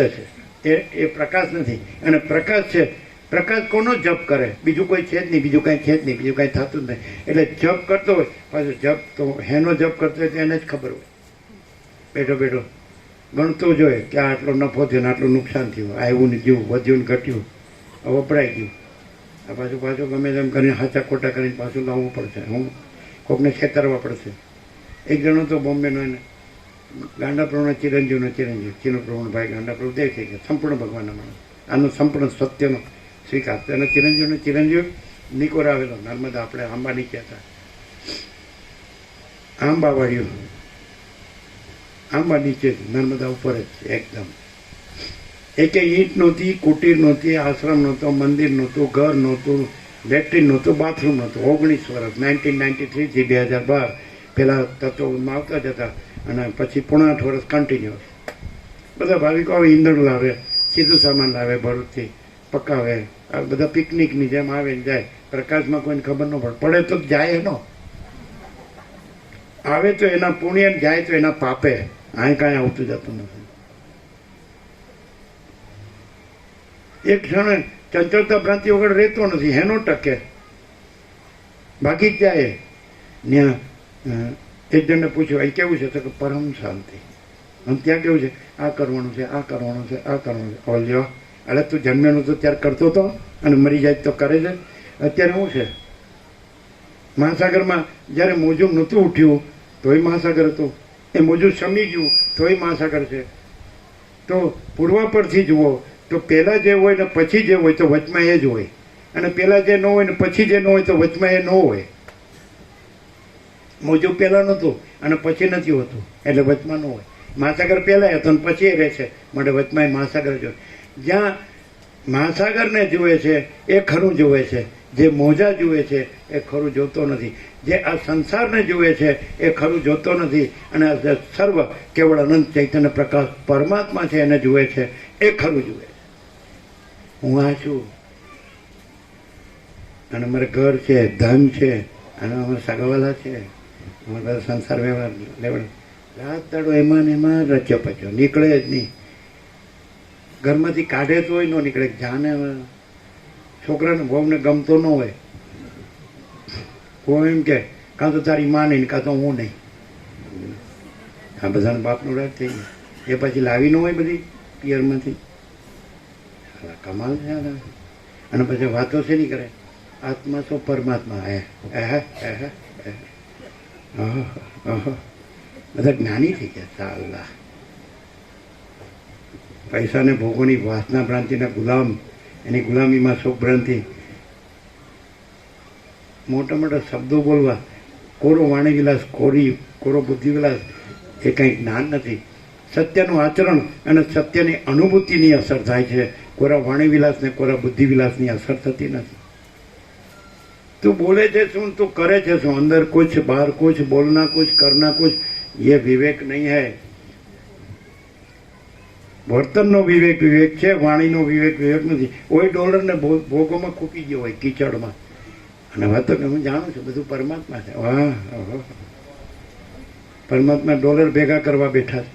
છે, એ પ્રકાશ નથી. અને પ્રકાશ છે. પ્રકાશ કોનો જપ કરે? બીજું કોઈ છે જ નહીં, બીજું કાંઈ છે જ નહીં, બીજું કાંઈ થતું જ નહીં. એટલે જપ કરતો હોય પાછું જપ તો હેનો જપ કરતો હોય તો એને જ ખબર હોય. બેઠો બેઠો ગણતો જોઈએ કે આટલો નફો થયો ને આટલું નુકસાન થયું, આવ્યું ને ગયું, વધ્યું ને ઘટ્યું, વપરાઈ ગયું. આ પાછું ગમે તેમ કરીને હાચા ખોટા કરીને પાછું લાવવું પડશે. હું કોકને છેતરવા પડશે. એક જણો તો બોમ્બેનો એને ગાંડા પ્રભુના ચિરંજીવનો ચીનો પ્રભુનો ભાઈ ગાંડા પ્રભુ દેવ થઈ ગયા, સંપૂર્ણ ભગવાનના માણસ. આનો સંપૂર્ણ સત્યનો સ્વીકાર. અને ચિરંજીવ નિકોર આવેલો નર્મદા, આપણે આંબા નીચે હતા, આંબા વાળ્યું, આંબા નીચે નર્મદા ઉપર જ એકદમ. એકે ઈંટ નહોતી, કુટીર નહોતી, આશ્રમ નહોતો, મંદિર નહોતું, ઘર નહોતું, લેટ્રિન નહોતું, બાથરૂમ નહોતું. 19 વર્ષ 1993 થી 2012 પહેલાં તત્વમાં આવતા જ હતા અને પછી 8.5 વર્ષ કન્ટિન્યુઅસ. બધા ભાવિકો આવે, ઈંધણ લાવે, સીધું સામાન લાવે, ભરૂચથી પકાવે, આ બધા પિકનિકની જેમ આવે ને જાય. પ્રકાશમાં કોઈને ખબર ન પડે, પડે તો જાય એનો, આવે તો એના પુણ્ય, જાય તો એના પાપે. અહીં કાંઈ આવતું જતું નથી. એક ક્ષણે ચંચળતા ભ્રાંતિ વગર રહેતો નથી, હેનો ટકે, ભાગી જ જાય. ત્યાં એક જણને પૂછ્યું અહીં કેવું છે તો કે પરમ શાંતિ. અને ત્યાં કેવું છે? આ કરવાનું છે, આ કરવાનું છે, આ કરવાનું છે. ઓલ્યો, અરે તું જન્મેલું તો ત્યારે કરતો હતો અને મરી જાય તો કરે છે. અત્યારે શું છે? મહાસાગરમાં જ્યારે મોજું નહોતું ઉઠ્યું તોય મહાસાગર હતું, એ મોજું શમી ગયું તોય મહાસાગર છે. તો પૂર્વ પરથી જુઓ તો પહેલાં જે હોય ને પછી જે હોય તો વચમાં એ જ હોય, અને પહેલાં જે ન હોય ને પછી જે ન હોય તો વચમાં એ ન હોય. મોજું પહેલાં નહોતું અને પછી નથી હોતું, એટલે વચમાં ન હોય. મહાસાગર પહેલાં હતો ને પછી એ રહે છે, માટે વચમાં એ મહાસાગર જોઈએ. જ્યાં મહાસાગરને જુએ છે એ ખરું જુએ છે, જે મોજા જુએ છે એ ખરું જોતો નથી. જે આ સંસારને જુએ છે એ ખરું જોતો નથી. અને આ સર્વ કેવળ અનંત ચૈતન્ય પ્રકાશ પરમાત્મા છે એને જુએ છે, એ ખરું જુએ છે. હું આ છું અને અમારે ઘર છે, ધન છે, અને અમારા સાગાવાલા છે, અમારા બધા સંસાર વ્યવહાર લેવડ રાત દાડો એમાં ને એમાં રચ્યો પચ્યો, નીકળે જ નહીં. ઘરમાંથી કાઢે તોય ન નીકળે. જાને છોકરાને વહુને ગમતો ન હોય, કોઈ એમ કે કાં તો તારી માં નહીં, કાં તો હું નહીં. આ બધાને બાપનું રાત થઈ ગયું. એ પછી લાવી ન હોય બધી પિયરમાંથી. કમાલ છે. અને પછી વાતો છે નહીં કરે, આત્મા તો પરમાત્મા. બધા જ્ઞાની થઈ ગયા. સાલા પૈસાને ભોગોની વાસના ભ્રાંતિના ગુલામ, એની ગુલામીમાં શોક ભ્રાંતિ. મોટા મોટા શબ્દો બોલવા, કોરો વાણી વિલાસ, કોરો બુદ્ધિ વિલાસ, એ કંઈ જ્ઞાન નથી. સત્યનું આચરણ અને સત્યની અનુભૂતિની અસર થાય છે. કોરા વાણી વિલાસ ને કોરા બુદ્ધિ વિલાસની અસર થતી નથી. તું બોલે છે શું, તું કરે છે શું, અંદર કુછ બહાર કુછ, બોલના કુછ કરના કુછ, ये विवेक नहीं है. વર્તનનો વિવેક વિવેક છે, વાણીનો વિવેક વિવેક નથી. કોઈ ડોલરને ભોગોમાં ખૂપી ગયો હોય કીચડમાં, અને વાતો કે હું જાણું છું બધું પરમાત્મા છે. વાહ, પરમાત્મા ડોલર ભેગા કરવા બેઠા છે.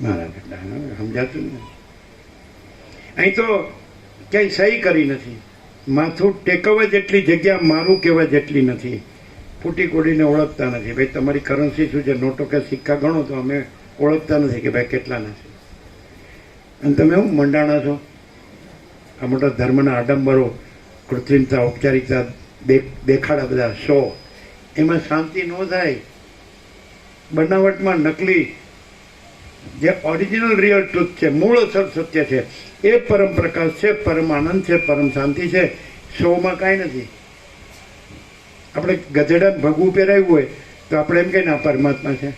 મારા બેટા સમજાતું નથી. અહીં તો ક્યાંય સહી કરી નથી. માથું ટેકવવા જેટલી જગ્યા મારું કહેવા જેટલી નથી. ફૂટી કોડીને ઓળખતા નથી. ભાઈ તમારી કરન્સી શું છે, નોટો કે સિક્કા ગણો તો અમે ઓળખતા નથી કે ભાઈ કેટલાના છે. અને તમે શું મંડાણા છો? આ મોટા ધર્મના આડંબરો, કૃત્રિમતા, ઔપચારિકતા, દેખાડા બધા શો, એમાં શાંતિ ન થાય. બનાવટમાં નકલી જે ઓરિજિનલ રિયલ ટ્રુથ છે, મૂળ અસર સત્ય છે, એ પરમ પ્રકાશ છે, પરમ આનંદ છે, પરમ શાંતિ છે. શોમાં કાંઈ નથી. આપણે ગધેડાને ભગવું પહેરાવ્યું હોય તો આપણે એમ કહીએ ને આ પરમાત્મા છે.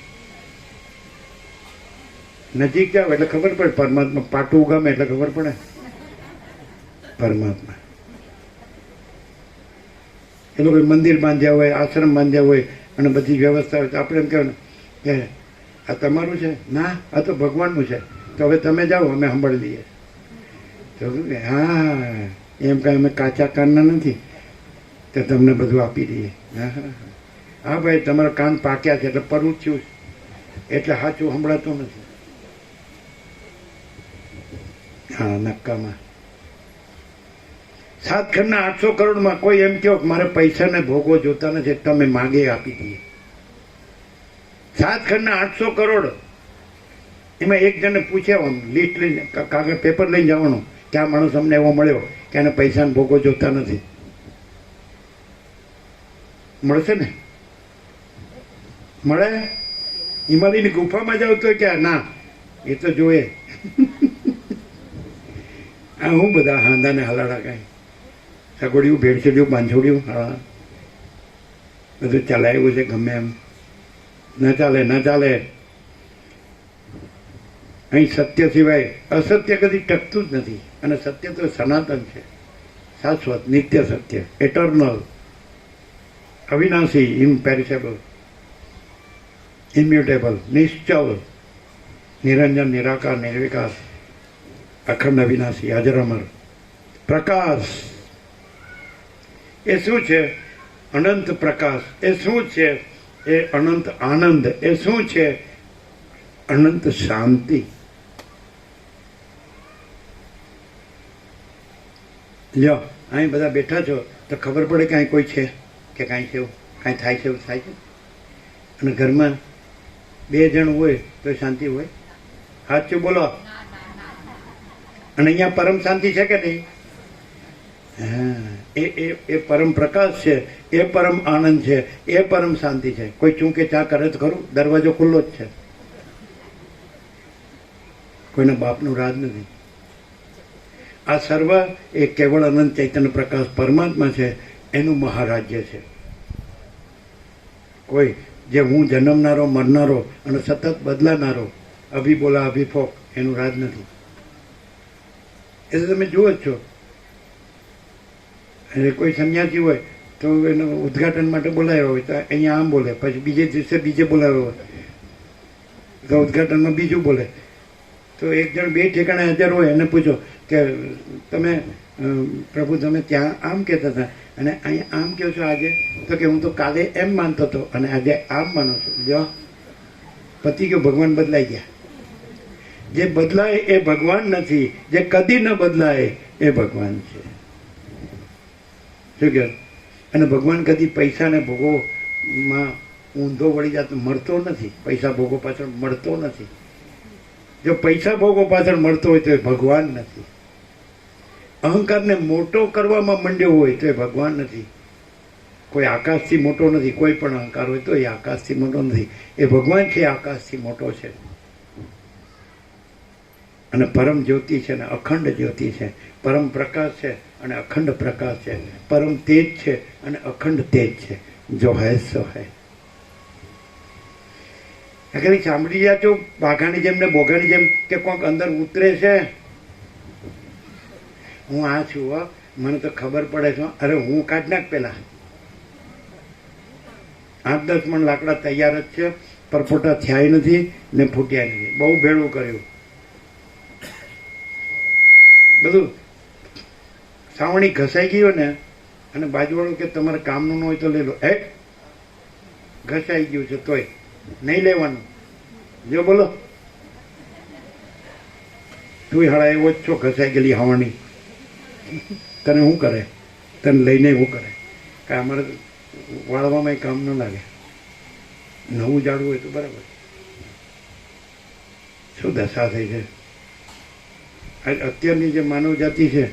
નજીક જાવ એટલે ખબર પડે પરમાત્મા. પાટું ઉગામે એટલે ખબર પડે પરમાત્મા. એ લોકો મંદિર બાંધ્યા હોય, આશ્રમ બાંધ્યા હોય અને બધી વ્યવસ્થા હોય તો આપણે એમ કહેવાય કે આ તમારું છે. ના, આ તો ભગવાનનું છે. તો હવે તમે જાઓ, અમે સાંભળી લઈએ. તો શું કે હા, એમ કાંઈ અમે કાચા કાનના નથી તો તમને બધું આપી દઈએ. હા હા હા ભાઈ, તમારા કાન પાક્યા છે એટલે પરવું થયું એટલે સાચું સંભળાતું નથી. હા, નક્કામાં 7 ખંડના 800 કરોડમાં કોઈ એમ કહો કે મારે પૈસાને ભોગવો જોતા નથી, તમે માગે આપી દઈએ. 7 ખંડના 800 કરોડ. એમાં એક જણને પૂછ્યા આમ લિસ્ટ લઈને, કાગળ પેપર લઈને જવાનું કે આ માણસ અમને એવો મળ્યો કે એને પૈસાને ભોગવો જોતા નથી. મળશે ને? મળે? હિમાલયની ગુફામાં જાવ તો ક્યાં? ના, એ તો જોઈએ. આ હું બધા હાંદાને હલાડા કાંઈ સગોડિયું, ભેળસેડિયું, બાંધોડિયું, હા બધું ચલાવ્યું છે ગમે એમ. ન ચાલે, ન ચાલે. અહીં સત્ય સિવાય અસત્ય કદી ટકતું જ નથી. અને સત્ય તો સનાતન છે, શાશ્વત, નિત્ય સત્ય, એટર્નલ, અવિનાશી, ઇમ્પેરિશેબલ, ઇમ્યુટેબલ, નિશ્ચલ, નિરંજન, નિરાકાર, નિર્વિકાર, અખંડ, અવિનાશી, હાજર અમર, પ્રકાશ. એ શું છે? અનંત પ્રકાશ. એ શું છે? એ અનંત આનંદ. એ શું છે? અનંત શાંતિ. લ્યો, અહીં બધા બેઠા છો તો ખબર પડે કે અહીં કોઈ છે કે કાંઈ છે એવું, કાંઈ થાય છે એવું થાય છે. અને ઘરમાં 2 જણ હોય તો શાંતિ હોય. સાચું બોલો. અને અહીંયા પરમ શાંતિ છે કે નહીં? હા, એ પરમ પ્રકાશ છે, એ પરમ આનંદ છે, એ પરમ શાંતિ છે. કોઈ ચૂંકે ચા કરે તો ખરું? દરવાજો ખુલ્લો જ છે. કોઈના બાપનું રાજ નથી. આ સર્વ એ કેવળ અનંત ચૈતન્ય પ્રકાશ પરમાત્મા છે, એનું મહારાજ્ય છે. કોઈ જે હું જન્મનારો, મરનારો અને સતત બદલાનારો, અભિબોલા અભિફોક, એનું રાજ નથી. એ તો તમે જુઓ જ છો. એટલે કોઈ સંન્યાસી હોય તો એનું ઉદ્ઘાટન માટે બોલાવ્યો હોય તો અહીંયા આમ બોલે, પછી બીજે દિવસે બીજે બોલાવ્યો હોય તો ઉદ્ઘાટનમાં બીજું બોલે. તો એક જણ 2 ઠેકાણે હાજર હોય એને પૂછો કે તમે પ્રભુ તમે ત્યાં આમ કહેતા હતા અને અહીંયા આમ કહો છો આજે? તો કે હું તો કાલે એમ માનતો હતો અને આજે આમ માનો છું. જો પતિ ગયો, ભગવાન બદલાઈ ગયા. જે બદલાય એ ભગવાન નથી, જે કદી ન બદલાય એ ભગવાન છે. શું કહે? અને ભગવાન કદી પૈસાને ભોગોમાં ઊંધો વળી જતો મળતો નથી. પૈસા ભોગો પાછળ મળતો નથી. જો પૈસા ભોગો પાછળ મળતો હોય તો એ ભગવાન નથી. અહંકારને મોટો કરવામાં માંડ્યો હોય તો એ ભગવાન નથી. કોઈ આકાશથી મોટો નથી. કોઈ પણ અહંકાર હોય તો એ આકાશથી મોટો નથી. એ ભગવાન છે, આકાશથી મોટો છે. અને પરમ જ્યોતિ છે અને અખંડ જ્યોતિ છે. પરમ પ્રકાશ છે અને અખંડ પ્રકાશ છે. પરમ તેજ છે અને અખંડ તેજ છે. જો હૈ સો હૈ. અગર સાંભળી ગયા છો બાઘાની જેમ ને બોઘાની જેમ કે કોઈક અંદર ઉતરે છે? હું આ છું, મને તો ખબર પડે છે. અરે હું કાઢ નાખ પેલા. 8-10 મણ લાકડા તૈયાર જ છે, પરપોટા થયા નથી ને ફૂટ્યા નથી. બહુ ભેળું કર્યું બધું. સાવણી ઘસાઈ ગયો ને અને બાજુવાળું કે તમારે કામનું ન હોય તો લઈ લો. ઘસાઈ ગયું છે તોય નહીં લેવાનું. જો બોલો, તું હાડા એવો જ છો ઘસાઈ ગયેલી હવાની. તને શું કરે? તને લઈને શું કરે? કાંઈ અમારે વાળવામાં કામ ન લાગે. નવું જાડવું હોય તો બરાબર. શું દશા થઈ છે અત્યારની જે માનવ જાતિ છે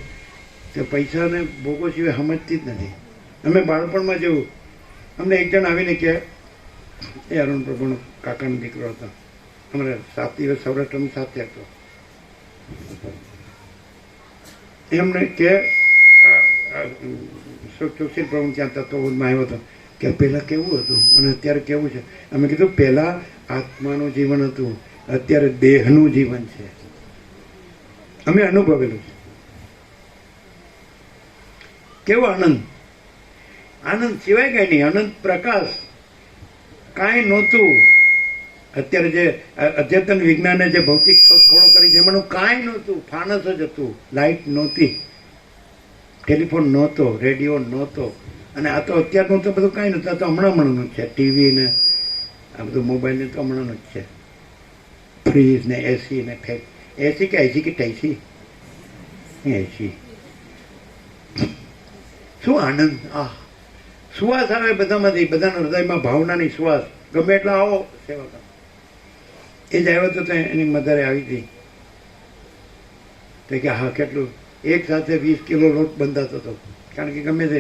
તે પૈસાને ભોગો સિવાય સમજતી જ નથી. અમે બાળપણમાં જેવું, અમને એક જણ આવીને કહે, એ અરુણ પ્રભુનો કાકાનો દીકરો હતો, અમારે 7 દિવસ સૌરાષ્ટ્રમાં સાથે હતો. એમને કે સુશીલ પ્રભુ ત્યાં તત્વબોધમાં આવ્યો હતો કે પહેલાં કેવું હતું અને અત્યારે કેવું છે. અમે કીધું પહેલાં આત્માનું જીવન હતું, અત્યારે દેહનું જીવન છે. અમે અનુભવેલું છે. કેવો આનંદ, આનંદ સિવાય કાંઈ નહીં. અનંત પ્રકાશ, કાંઈ નહોતું. અત્યારે જે અદ્યતન વિજ્ઞાને જે ભૌતિક શોધખોળો કરી છે એમાંનું કાંઈ નહોતું. ફાનસ જ હતું, લાઇટ નહોતી, ટેલિફોન નહોતો, રેડિયો નહોતો. અને આ તો અત્યારનું તો બધું કાંઈ નહોતું. આ તો હમણાંનું જ છે. ટીવી ને આ બધું મોબાઈલ ને તો હમણાંનું જ છે. ફ્રીજ ને એસી ને ફેક એસી કે એસી કે ટેસી એસી. શું આનંદ! આ સુવાસ આવે બધામાંથી, બધાના હૃદયમાં ભાવનાની સુવાસ. ગમે એટલા આવો સેવા કરો. એ જ આવ્યો હતો તો એની મધરે આવી હતી તો કે હા કેટલું, એક સાથે 20 કિલો લોટ બંધાતો હતો. કારણ કે ગમે તે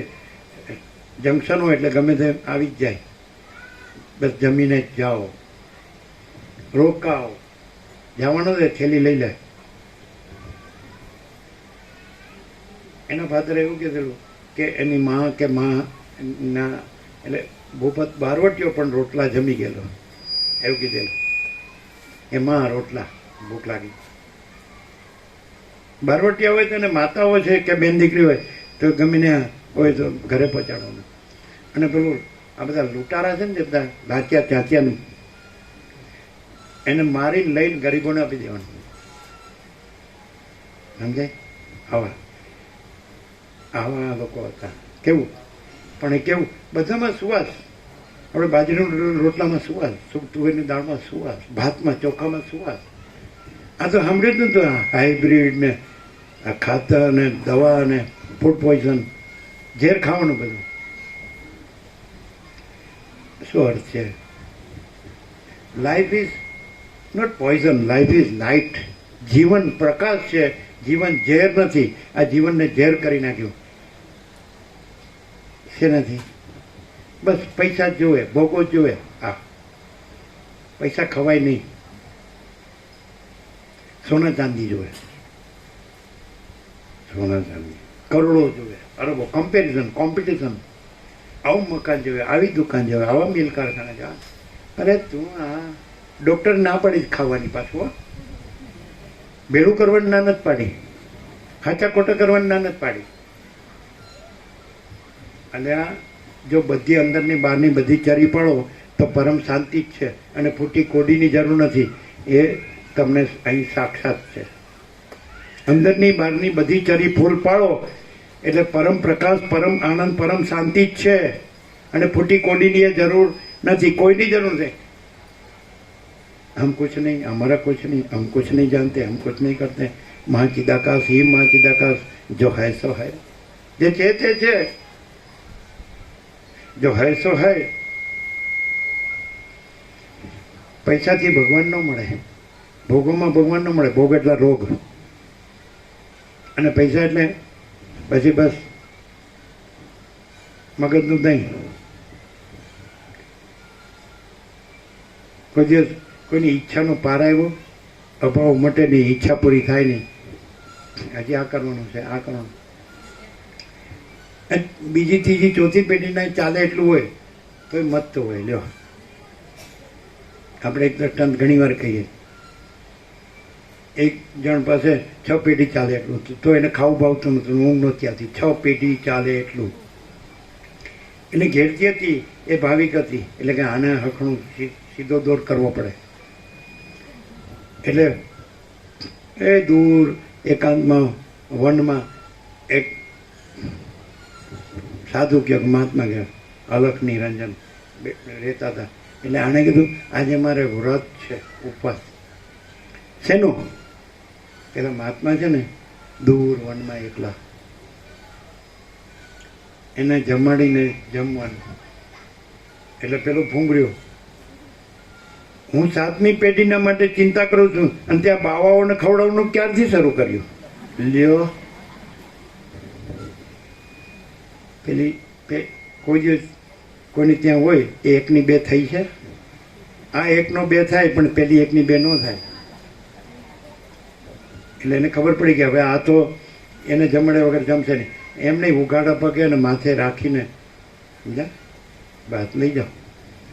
જંકશન હોય એટલે ગમે તે આવી જ જાય. બસ જમીને જ જાઓ, રોકાઓ, જવાનું છે થેલી લઈ લે. એના ફાધરે એવું કીધેલું કે એની માં કે માં ના એટલે ભૂપત બારવટીયો પણ રોટલા જમી ગયેલો એવું કીધેલું. એમાં રોટલા ભૂખ લાગી. બારવટિયા હોય તો એને માતાઓ છે કે બેન દીકરી હોય તો ગમીને હોય તો ઘરે પહોંચાડવાનું. અને પેલું આ બધા લૂંટારા છે ને જે બધા લાચ્યા ચાચ્યાનું, એને મારીને લઈને ગરીબોને આપી દેવાનું. સમજાય? આવા આવા લોકો હતા. કેવું પણ એ કેવું બધામાં સુવાસ. આપણે બાજરીના રોટલામાં સુવાસ, તુવેરની દાળમાં સુવાસ, ભાતમાં ચોખામાં સુવાસ. આ તો સાંભળ્યું જ નતું. હાઇબ્રિડ ને આ ખાતર ને દવા ને ફૂડ પોઈઝન, ઝેર ખાવાનું બધું. શું અર્થ છે? Life is not poison, life is light. જીવન પ્રકાશ છે, જીવન ઝેર નથી. આ જીવનને ઝેર કરી નાખ્યું. શેનાથી? બસ પૈસા જ જોવે, ભોગો જ જોવે. આ પૈસા ખવાય નહીં. સોના ચાંદી જોવે, સોના ચાંદી, કરોડો જોવે, અરબો, કમ્પેરિઝન, કોમ્પિટિશન. આવું મકાન જોવે, આવી દુકાન જોવે, આવા મિલ કારખાના જોવે. અરે તું આ ડૉક્ટર ના પાડી ખાવાની પાછું. ભેળું કરવાની ના નથી પાડી, ખાચા ખોટા કરવાની ના નથી પાડી. અને આ જો બધી અંદરની બહારની બધી ચરી પાડો તો પરમ શાંતિ જ છે. અને ફૂટી કોડીની જરૂર નથી. એ તમને અહીં સાક્ષાત છે. અંદરની બહારની બધી ચરી ફૂલ પાડો એટલે પરમ પ્રકાશ, પરમ આનંદ, પરમ શાંતિ જ છે. અને ફૂટી કોડીની એ જરૂર નથી, કોઈની જરૂર નથી. હમ કુછ નહીં, હમારા કુછ નહીં, હમ કુછ નહીં જાનતે, હમ કુછ નહીં કરતે. મા ચિદાકાશ હી મા ચિદાકાશ, જો હૈ સો હૈ. જે છે તે છે, જો હૈ સો હૈ. પૈસાથી ભગવાન ન મળે, ભોગોમાં ભગવાન ન મળે. ભોગ એટલા રોગ, અને પૈસા એટલે પછી બસ મગજનું દહીં. કોઈ દિવસ કોઈની ઈચ્છાનો પાર આવ્યો, અભાવ મટે નહીં, ઈચ્છા પૂરી થાય નહીં. હજી આ કરવાનું છે, આ કરવાનું. બીજી ત્રીજી ચોથી પેઢીના ચાલે એટલું હોય તો મત તો હોય. લ્યો, આપણે એક દ્રષ્ટાંત ઘણી વાર કહીએ. એક જણ પાસે 6 પેઢી ચાલે એટલું તો એને ખાવું ભાવતું નતું, ઊંઘ નહોતી આવતી. 6 પેઢી ચાલે એટલું. એટલે ઘેરતી હતી એ ભાવિક હતી, એટલે કે આને હખણું સીધો દોર કરવો પડે. એટલે એ દૂર એકાંતમાં વનમાં એક સાધુ કે મહાત્મા કે અલખ નિરંજન રહેતા હતા. એટલે આણે કીધું આજે મારે વ્રત છે, ઉપવાસ. શેનું? પેલા મહાત્મા છે ને દૂર વનમાં એકલા, એને જમાડીને જમવાનું. એટલે પેલું ભૂંગળ્યો, હું 7મી પેઢીના માટે ચિંતા કરું છું અને ત્યાં બાવાઓને ખવડાવવાનું ક્યારથી શરૂ કર્યું? લ્યો, પેલી કોઈ દિવસ કોઈની ત્યાં હોય એ 1ની 2 થઈ છે? આ એકનો બે થાય પણ પેલી એકની બે ન થાય. એટલે એને ખબર પડી કે હવે આ તો એને જમડે વગર જમશે નહીં. એમ નહીં, ઉગાડા પગે અને માથે રાખીને સમજ્યા ભાત લઈ જાઓ.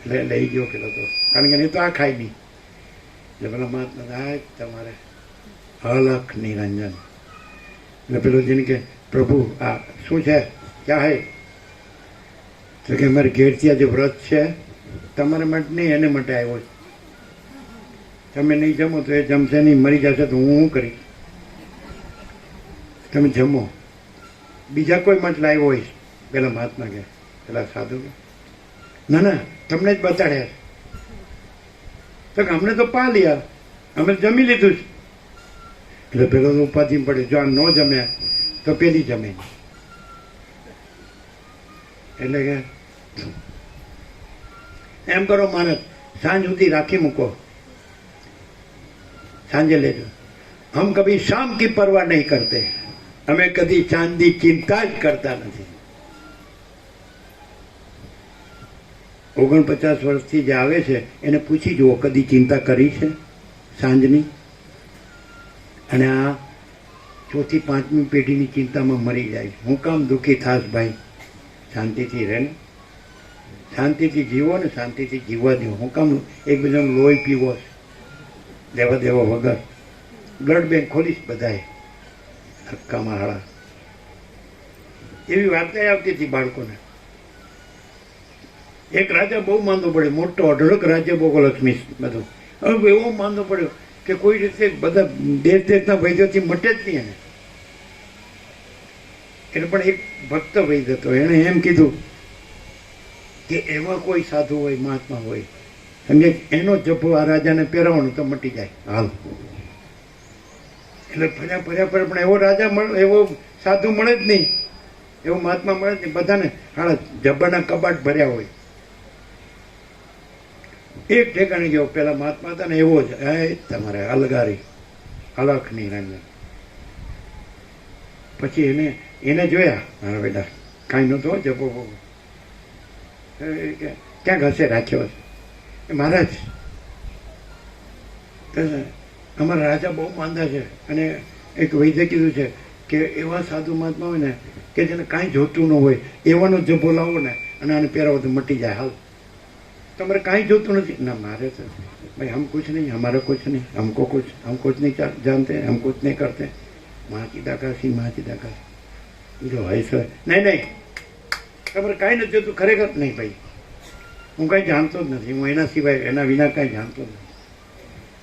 એટલે લઈ ગયો પેલો તો, કારણ કે નહીં તો આ ખાય નહીં. એટલે પેલા મહાત્મા થાય તમારે અલખ નિરંજન. એટલે પેલો જેને કે પ્રભુ આ શું છે, ક્યાં હે? તો કે અમારે ઘેરથી આજે વ્રત છે, તમારા માટે નહીં એને માટે આવ્યો છે. તમે નહીં જમો તો એ જમશે નહીં, મરી જશે તો હું શું કરીશ? તમે જમો. બીજા કોઈ માટે લાવ્યો હોઈશ? પેલા મહાત્મા કે, પેલા સાધુ કે ના ના તમને જ બતાડ્યા. તો કે અમને તો પા લ્યા, અમે જમી લીધું છે. એટલે પેલો તો ઉપાધિ પડે, જો આ ન જમ્યા તો પેલી જમે. એટલે કે એમ કરો માણસ, સાંજ સુધી રાખી મૂકો, સાંજે લેજો. હમ કભી શામ કી પરવા નહીં કરતે, અમે કદી ચાંદની ચિંતા જ કરતા નથી. 49 વર્ષથી જે આવે છે એને પૂછી જુઓ કદી ચિંતા કરી છે સાંજની? અને આ 4થી 5મી પેઢીની ચિંતામાં મરી જાય. હું કામ દુઃખી થાશ ભાઈ? શાંતિથી રહે ને, શાંતિથી જીવો ને, શાંતિથી જીવવા દો. હું કામ એકબીજાનું લોહી પીવો છે લેવા દેવા વગર? બ્લડ બેંક ખોલીશ બધાએ હક્કામાં હાળા. એવી વાર્તા આવતી હતી બાળકોને. એક રાજા બહુ માંદો પડ્યો, મોટો અઢળક રાજ્ય ભોગલક્ષ્મી બધું. હવે એવો માંદો પડ્યો કે કોઈ રીતે બધા દેશ દેશના વૈદ્યોથી મટે જ નહીં એને. એટલે પણ એક ભક્ત વૈદ્ય હતો, એણે એમ કીધું કે એવા કોઈ સાધુ હોય, મહાત્મા હોય, સમજે, એનો જભ્ભો આ રાજાને પહેરાવવાનો તો મટી જાય હાલ. એટલે ફર્યા ફર્યા ફર્યા પણ એવો રાજા એવો સાધુ મળે જ નહીં, એવો મહાત્મા મળે જ નહીં. બધાને હાડા જબ્બાના કબાટ ભર્યા હોય. એક ઠેકાણે ગયો, પેલા મહાત્મા હતા ને એવો જ, તમારે અલગારી, અલખ નિરંજન. પછી એને જોયા, મારા બેટા કાંઈ નહોતો જપો બોગો, ક્યાં ઘસે રાખ્યો છે મહારાજ? અમારા રાજા બહુ માંદા છે, અને એક વૈદ્ય કીધું છે કે એવા સાધુ મહાત્મા હોય ને કે જેને કાંઈ જોતું ન હોય એવાનો જભો લાવો ને અને આને પહેરાવો તો મટી જાય હાલ. તમારે કાંઈ જોતું નથી? ના મારે તો ભાઈ હમ કુછ નહીં, હમારા કુછ નહીં, હમ કુછ નહીં જાનતે, હમ કુછ નહીં કરતે. માચીદા કાશી જો હોય સર નહીં નહીં, તમારે કાંઈ નથી જોતું ખરેખર? નહીં ભાઈ, હું કાંઈ જાણતો જ નથી, હું એના સિવાય એના વિના કાંઈ જાણતો જ નથી.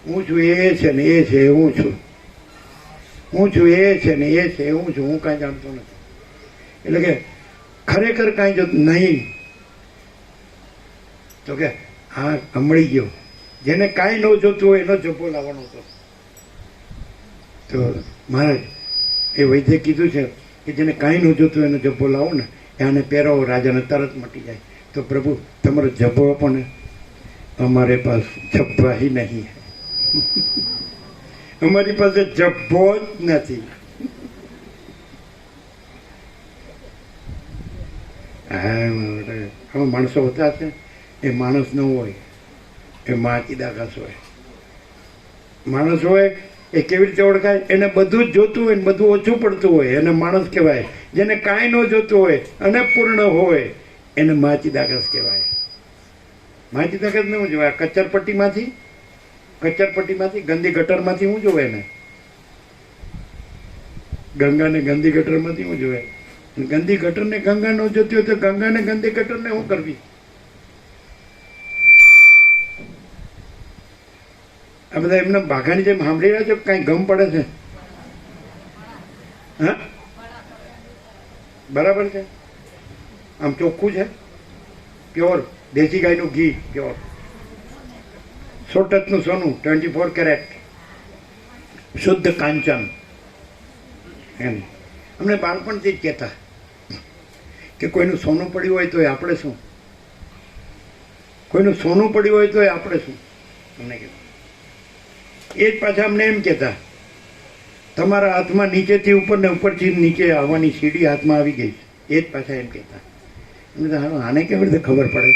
હું છું એ છે ને એ છે, હું છું. હું છું એ છે ને એ છે, હું છું. હું કાંઈ જાણતો નથી. એટલે કે ખરેખર કાંઈ જોતું નહીં. તો કે હા કમળી ગયો, જેને કાંઈ ન જોતું હોય એનો જભ્ભો લાવવાનો હતો. તો મહારાજ એ વૈદ્ય કીધું છે કે જેને કાંઈ ન જોતું હોય એનો જભ્ભો લાવો ને, એને પહેરાવો, રાજાને તરત મટી જાય. તો પ્રભુ તમારો જભ્ભો આપો ને. અમારે પાસ જભ્ભા હી નહીં, અમારી પાસે જભ્ભો જ નથી. હા માણસો હોતા છે, એ માણસ ન હોય, એ માચીદાકાશ હોય. માણસ હોય એ કેવી રીતે ઓળખાય? એને બધું જ જોતું હોય ને બધું ઓછું પડતું હોય એને માણસ કહેવાય. જેને કાંઈ ન જોતું હોય અને પૂર્ણ હોય એને માચીદાકાશ કહેવાય. માચીદાકાશ ને શું જોવાય? કચરપટ્ટીમાંથી ગંદી ગટરમાંથી શું જોવે એને? ગંગાને ગંદી ગટરમાંથી શું જોવે? ગંદી ગટરને ગંગા ન જોતી હોય તો ગંગાને ગંદી ગટરને શું કરવી? આ બધા એમના ભાગાની જેમ સાંભળી રહ્યા છો? કાંઈ ગમ પડે છે? હા બરાબર છે? આમ ચોખ્ખું છે, પ્યોર દેશી ગાયનું ઘી, પ્યોર 100 સોનું, 24 કેરેટ શુદ્ધ કાંચન. એમ અમને બાળપણથી જ કહેતા કે કોઈનું સોનું પડ્યું હોય તો આપણે શું, કોઈનું સોનું પડ્યું હોય તો આપણે શું. અમને કહેતા એ જ પાછા અમને એમ કહેતા તમારા હાથમાં નીચેથી ઉપર ને ઉપરથી નીચે આવવાની સીડી હાથમાં આવી ગઈ. એ જ પાછા એમ કહેતા. આને કેવી રીતે ખબર પડે?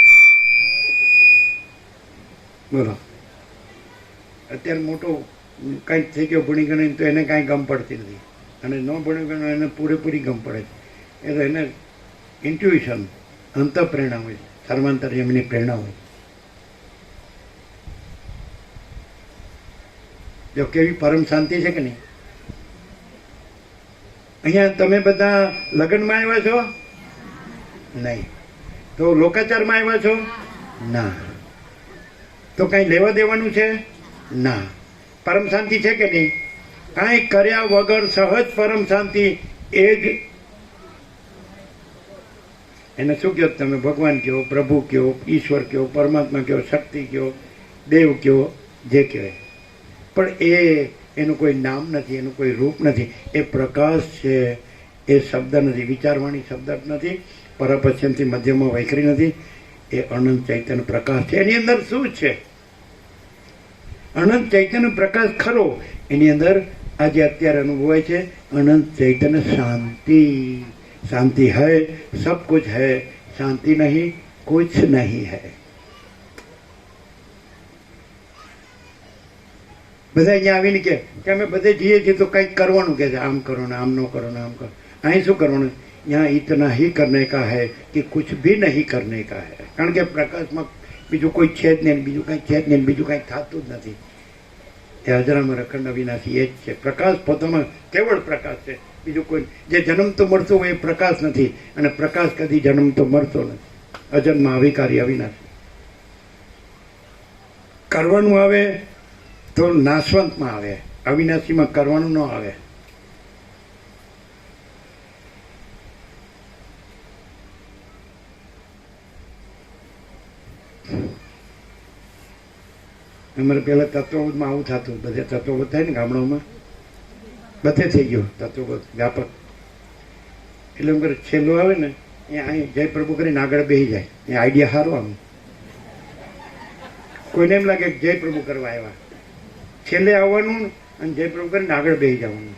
બોલો, અત્યારે મોટો કંઈક થઈ ગયો ભણી ગણીને તો એને કાંઈ ગમ પડતી નથી, અને ન ભણી ગણો એને પૂરેપૂરી ગમ પડે છે. એ તો એને ઇન્ટ્યુઇશન, અંતઃપ્રેરણા હોય છે, સર્વાંતર્યામીની પ્રેરણા હોય. જો કેવી પરમ શાંતિ છે કે નહીં. અહીંયા તમે બધા લગ્નમાં આવ્યા છો? નહીં. તો લોકાચારમાં આવ્યા છો? ના. તો કાંઈ લેવા દેવાનું છે? ના. પરમ શાંતિ છે કે નહીં? કાંઈ કર્યા વગર સહજ પરમ શાંતિ. એ જ એને શું કહો તમે? ભગવાન કહો, પ્રભુ કહો, ઈશ્વર કહો, પરમાત્મા કહો, શક્તિ કહો, દેવ કહો, જે કહેવાય. પણ એનું કોઈ નામ નથી, એનું કોઈ રૂપ નથી. એ પ્રકાશ છે, એ શબ્દ નથી, વિચારવાણી શબ્દ નથી, પરપશ્ચિમથી મધ્યમાં વૈખરી નથી. એ અનંત ચૈતન્ય પ્રકાશ છે. એની અંદર શું છે? અનંત ચૈતન્ય પ્રકાશ ખરો, એની અંદર આજે અત્યારે અનુભવાય છે અનંત ચૈતન્ય શાંતિ. शांति है, सब कुछ है, शांति नहीं कुछ नहीं है. બધા અહીંયા આવીને કે અમે બધે જઈએ છીએ તો કંઈક કરવાનું કે છે, આમ કરો ને આમ ન કરો ને આમ કરો. અહીં શું કરવાનું? यहाँ इतना ही करने का है कि कुछ भी नहीं करने का है. કારણ કે પ્રકાશમાં બીજું કોઈ છે જ નહીં, બીજું કંઈ છે જ નહીં, બીજું કંઈ થતું જ નથી. એ અજરામાં અખંડ અવિનાશી એ જ છે. પ્રકાશ પોતામાં કેવળ પ્રકાશ છે, બીજું કોઈ. જે જન્મ તો મળતો હોય એ પ્રકાશ નથી, અને પ્રકાશ કદી જન્મ તો મળતો નથી. અજન્મ અવિકારી અવિનાશી. કરવાનું આવે તો નાશવંતમાં આવે, અવિનાશીમાં કરવાનું ન આવે. અમારે પહેલાં તત્વબોધમાં આવું થતું. બધે તત્વબોધ થાય ને ગામડાઓમાં, બધે થઈ ગયો તત્વબોધ વ્યાપક. એટલે એમ કરે છેલ્લું આવે ને એ અહીં જય પ્રભુ કરીને આગળ બેસી જાય. એ આઈડિયા સારો આમ. કોઈને એમ લાગે કે જય પ્રભુ કરવા આવ્યા, છેલ્લે આવવાનું અને જય પ્રભુ કરીને આગળ બેસી જવાનું.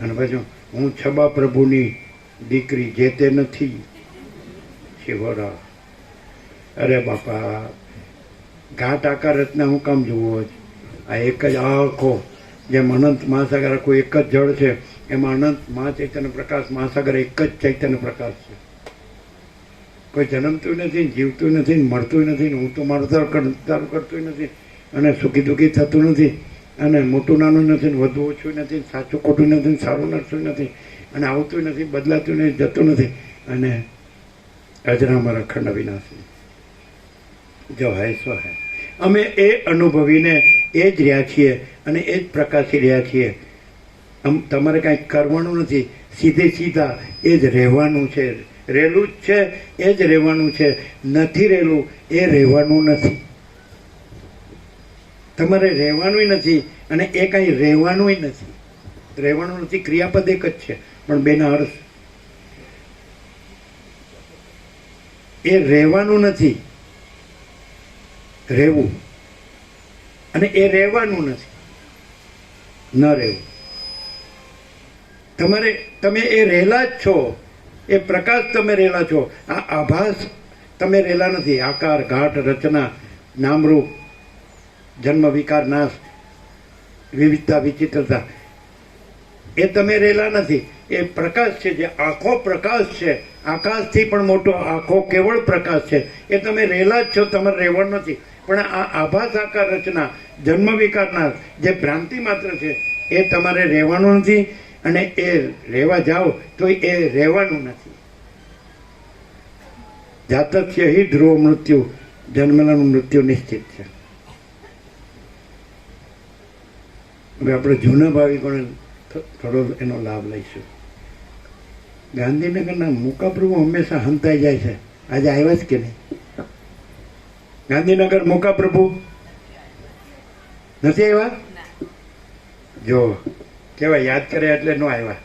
અને પાછું હું છબા પ્રભુની દીકરી જે તે નથી શિવરા. અરે બાપા, ઘાટ આકાર રચના હું કામ જુઓ જ? આ એક જ આખો જેમ અનંત મહાસાગર આખું એક જ જળ છે, એમાં અનંત મહાચૈતન્ય પ્રકાશ મહાસાગર એક જ ચૈતન્ય પ્રકાશ છે. કોઈ જન્મતું નથી, જીવતું નથી, મળતું નથી, હું તો મારું તારું કરતું નથી, અને સુખી દુઃખી થતું નથી, અને મોટું નાનું નથી, વધુ ઓછું નથી, સાચું ખોટું નથી, સારું નરસું નથી, અને આવતું નથી, બદલાતું નથી, જતું નથી, અને અજરામર અખંડ અવિનાશી. જો હૈ સો હૈ. અમે એ અનુભવીને એ જ રહ્યા છીએ અને એ જ પ્રકાશી રહ્યા છીએ. તમારે કાંઈ કરવાનું નથી, સીધે સીધા એ જ રહેવાનું છે. રહેલું જ છે એ જ રહેવાનું છે. નથી રહેલું એ રહેવાનું નથી. તમારે રહેવાનું નથી અને એ કાંઈ રહેવાનું નથી. રહેવાનું નથી ક્રિયાપદ એક જ છે, પણ બેના અર્થ. એ રહેવાનું નથી, રહેવું, અને એ રહેવાનું નથી, ન રહેવું. તમે એ રહેલા જ છો, એ પ્રકાશ તમે રહેલા છો. આ આભાસ તમે રહેલા નથી. આકાર, ઘાટ, રચના, નામરૂપ, જન્મ, વિકાર, નાશ, વિવિધતા, વિચિત્રતા, એ તમે રહેલા નથી. એ પ્રકાશ છે, જે આખો પ્રકાશ છે, આકાશથી પણ મોટો આખો કેવળ પ્રકાશ છે. એ તમે રહેલા જ છો, તમારે રહેવાનું નથી. પણ આ આભાસ, આકાર, રચના, જન્મ, વિકાર, નાશ જે ભ્રાંતિ માત્ર છે, એ તમારે રહેવાનું નથી. અને એ રહેવા જાઓ તો એ રહેવાનું નથી. જાતસ્ય હિ ધ્રુવ મૃત્યુ, જન્મેલાનું મૃત્યુ નિશ્ચિત છે. હવે આપણે જૂના ભાવિકોને થોડો એનો લાભ લઈશું. ગાંધીનગરના મુકાપ્રભુ હંમેશા હંતાઈ જાય છે. આજે આવ્યા જ કે નહીં? ગાંધીનગર મુકાપ્રભુ નથી આવ્યા? જો કેવા યાદ કરે એટલે ન આવ્યા.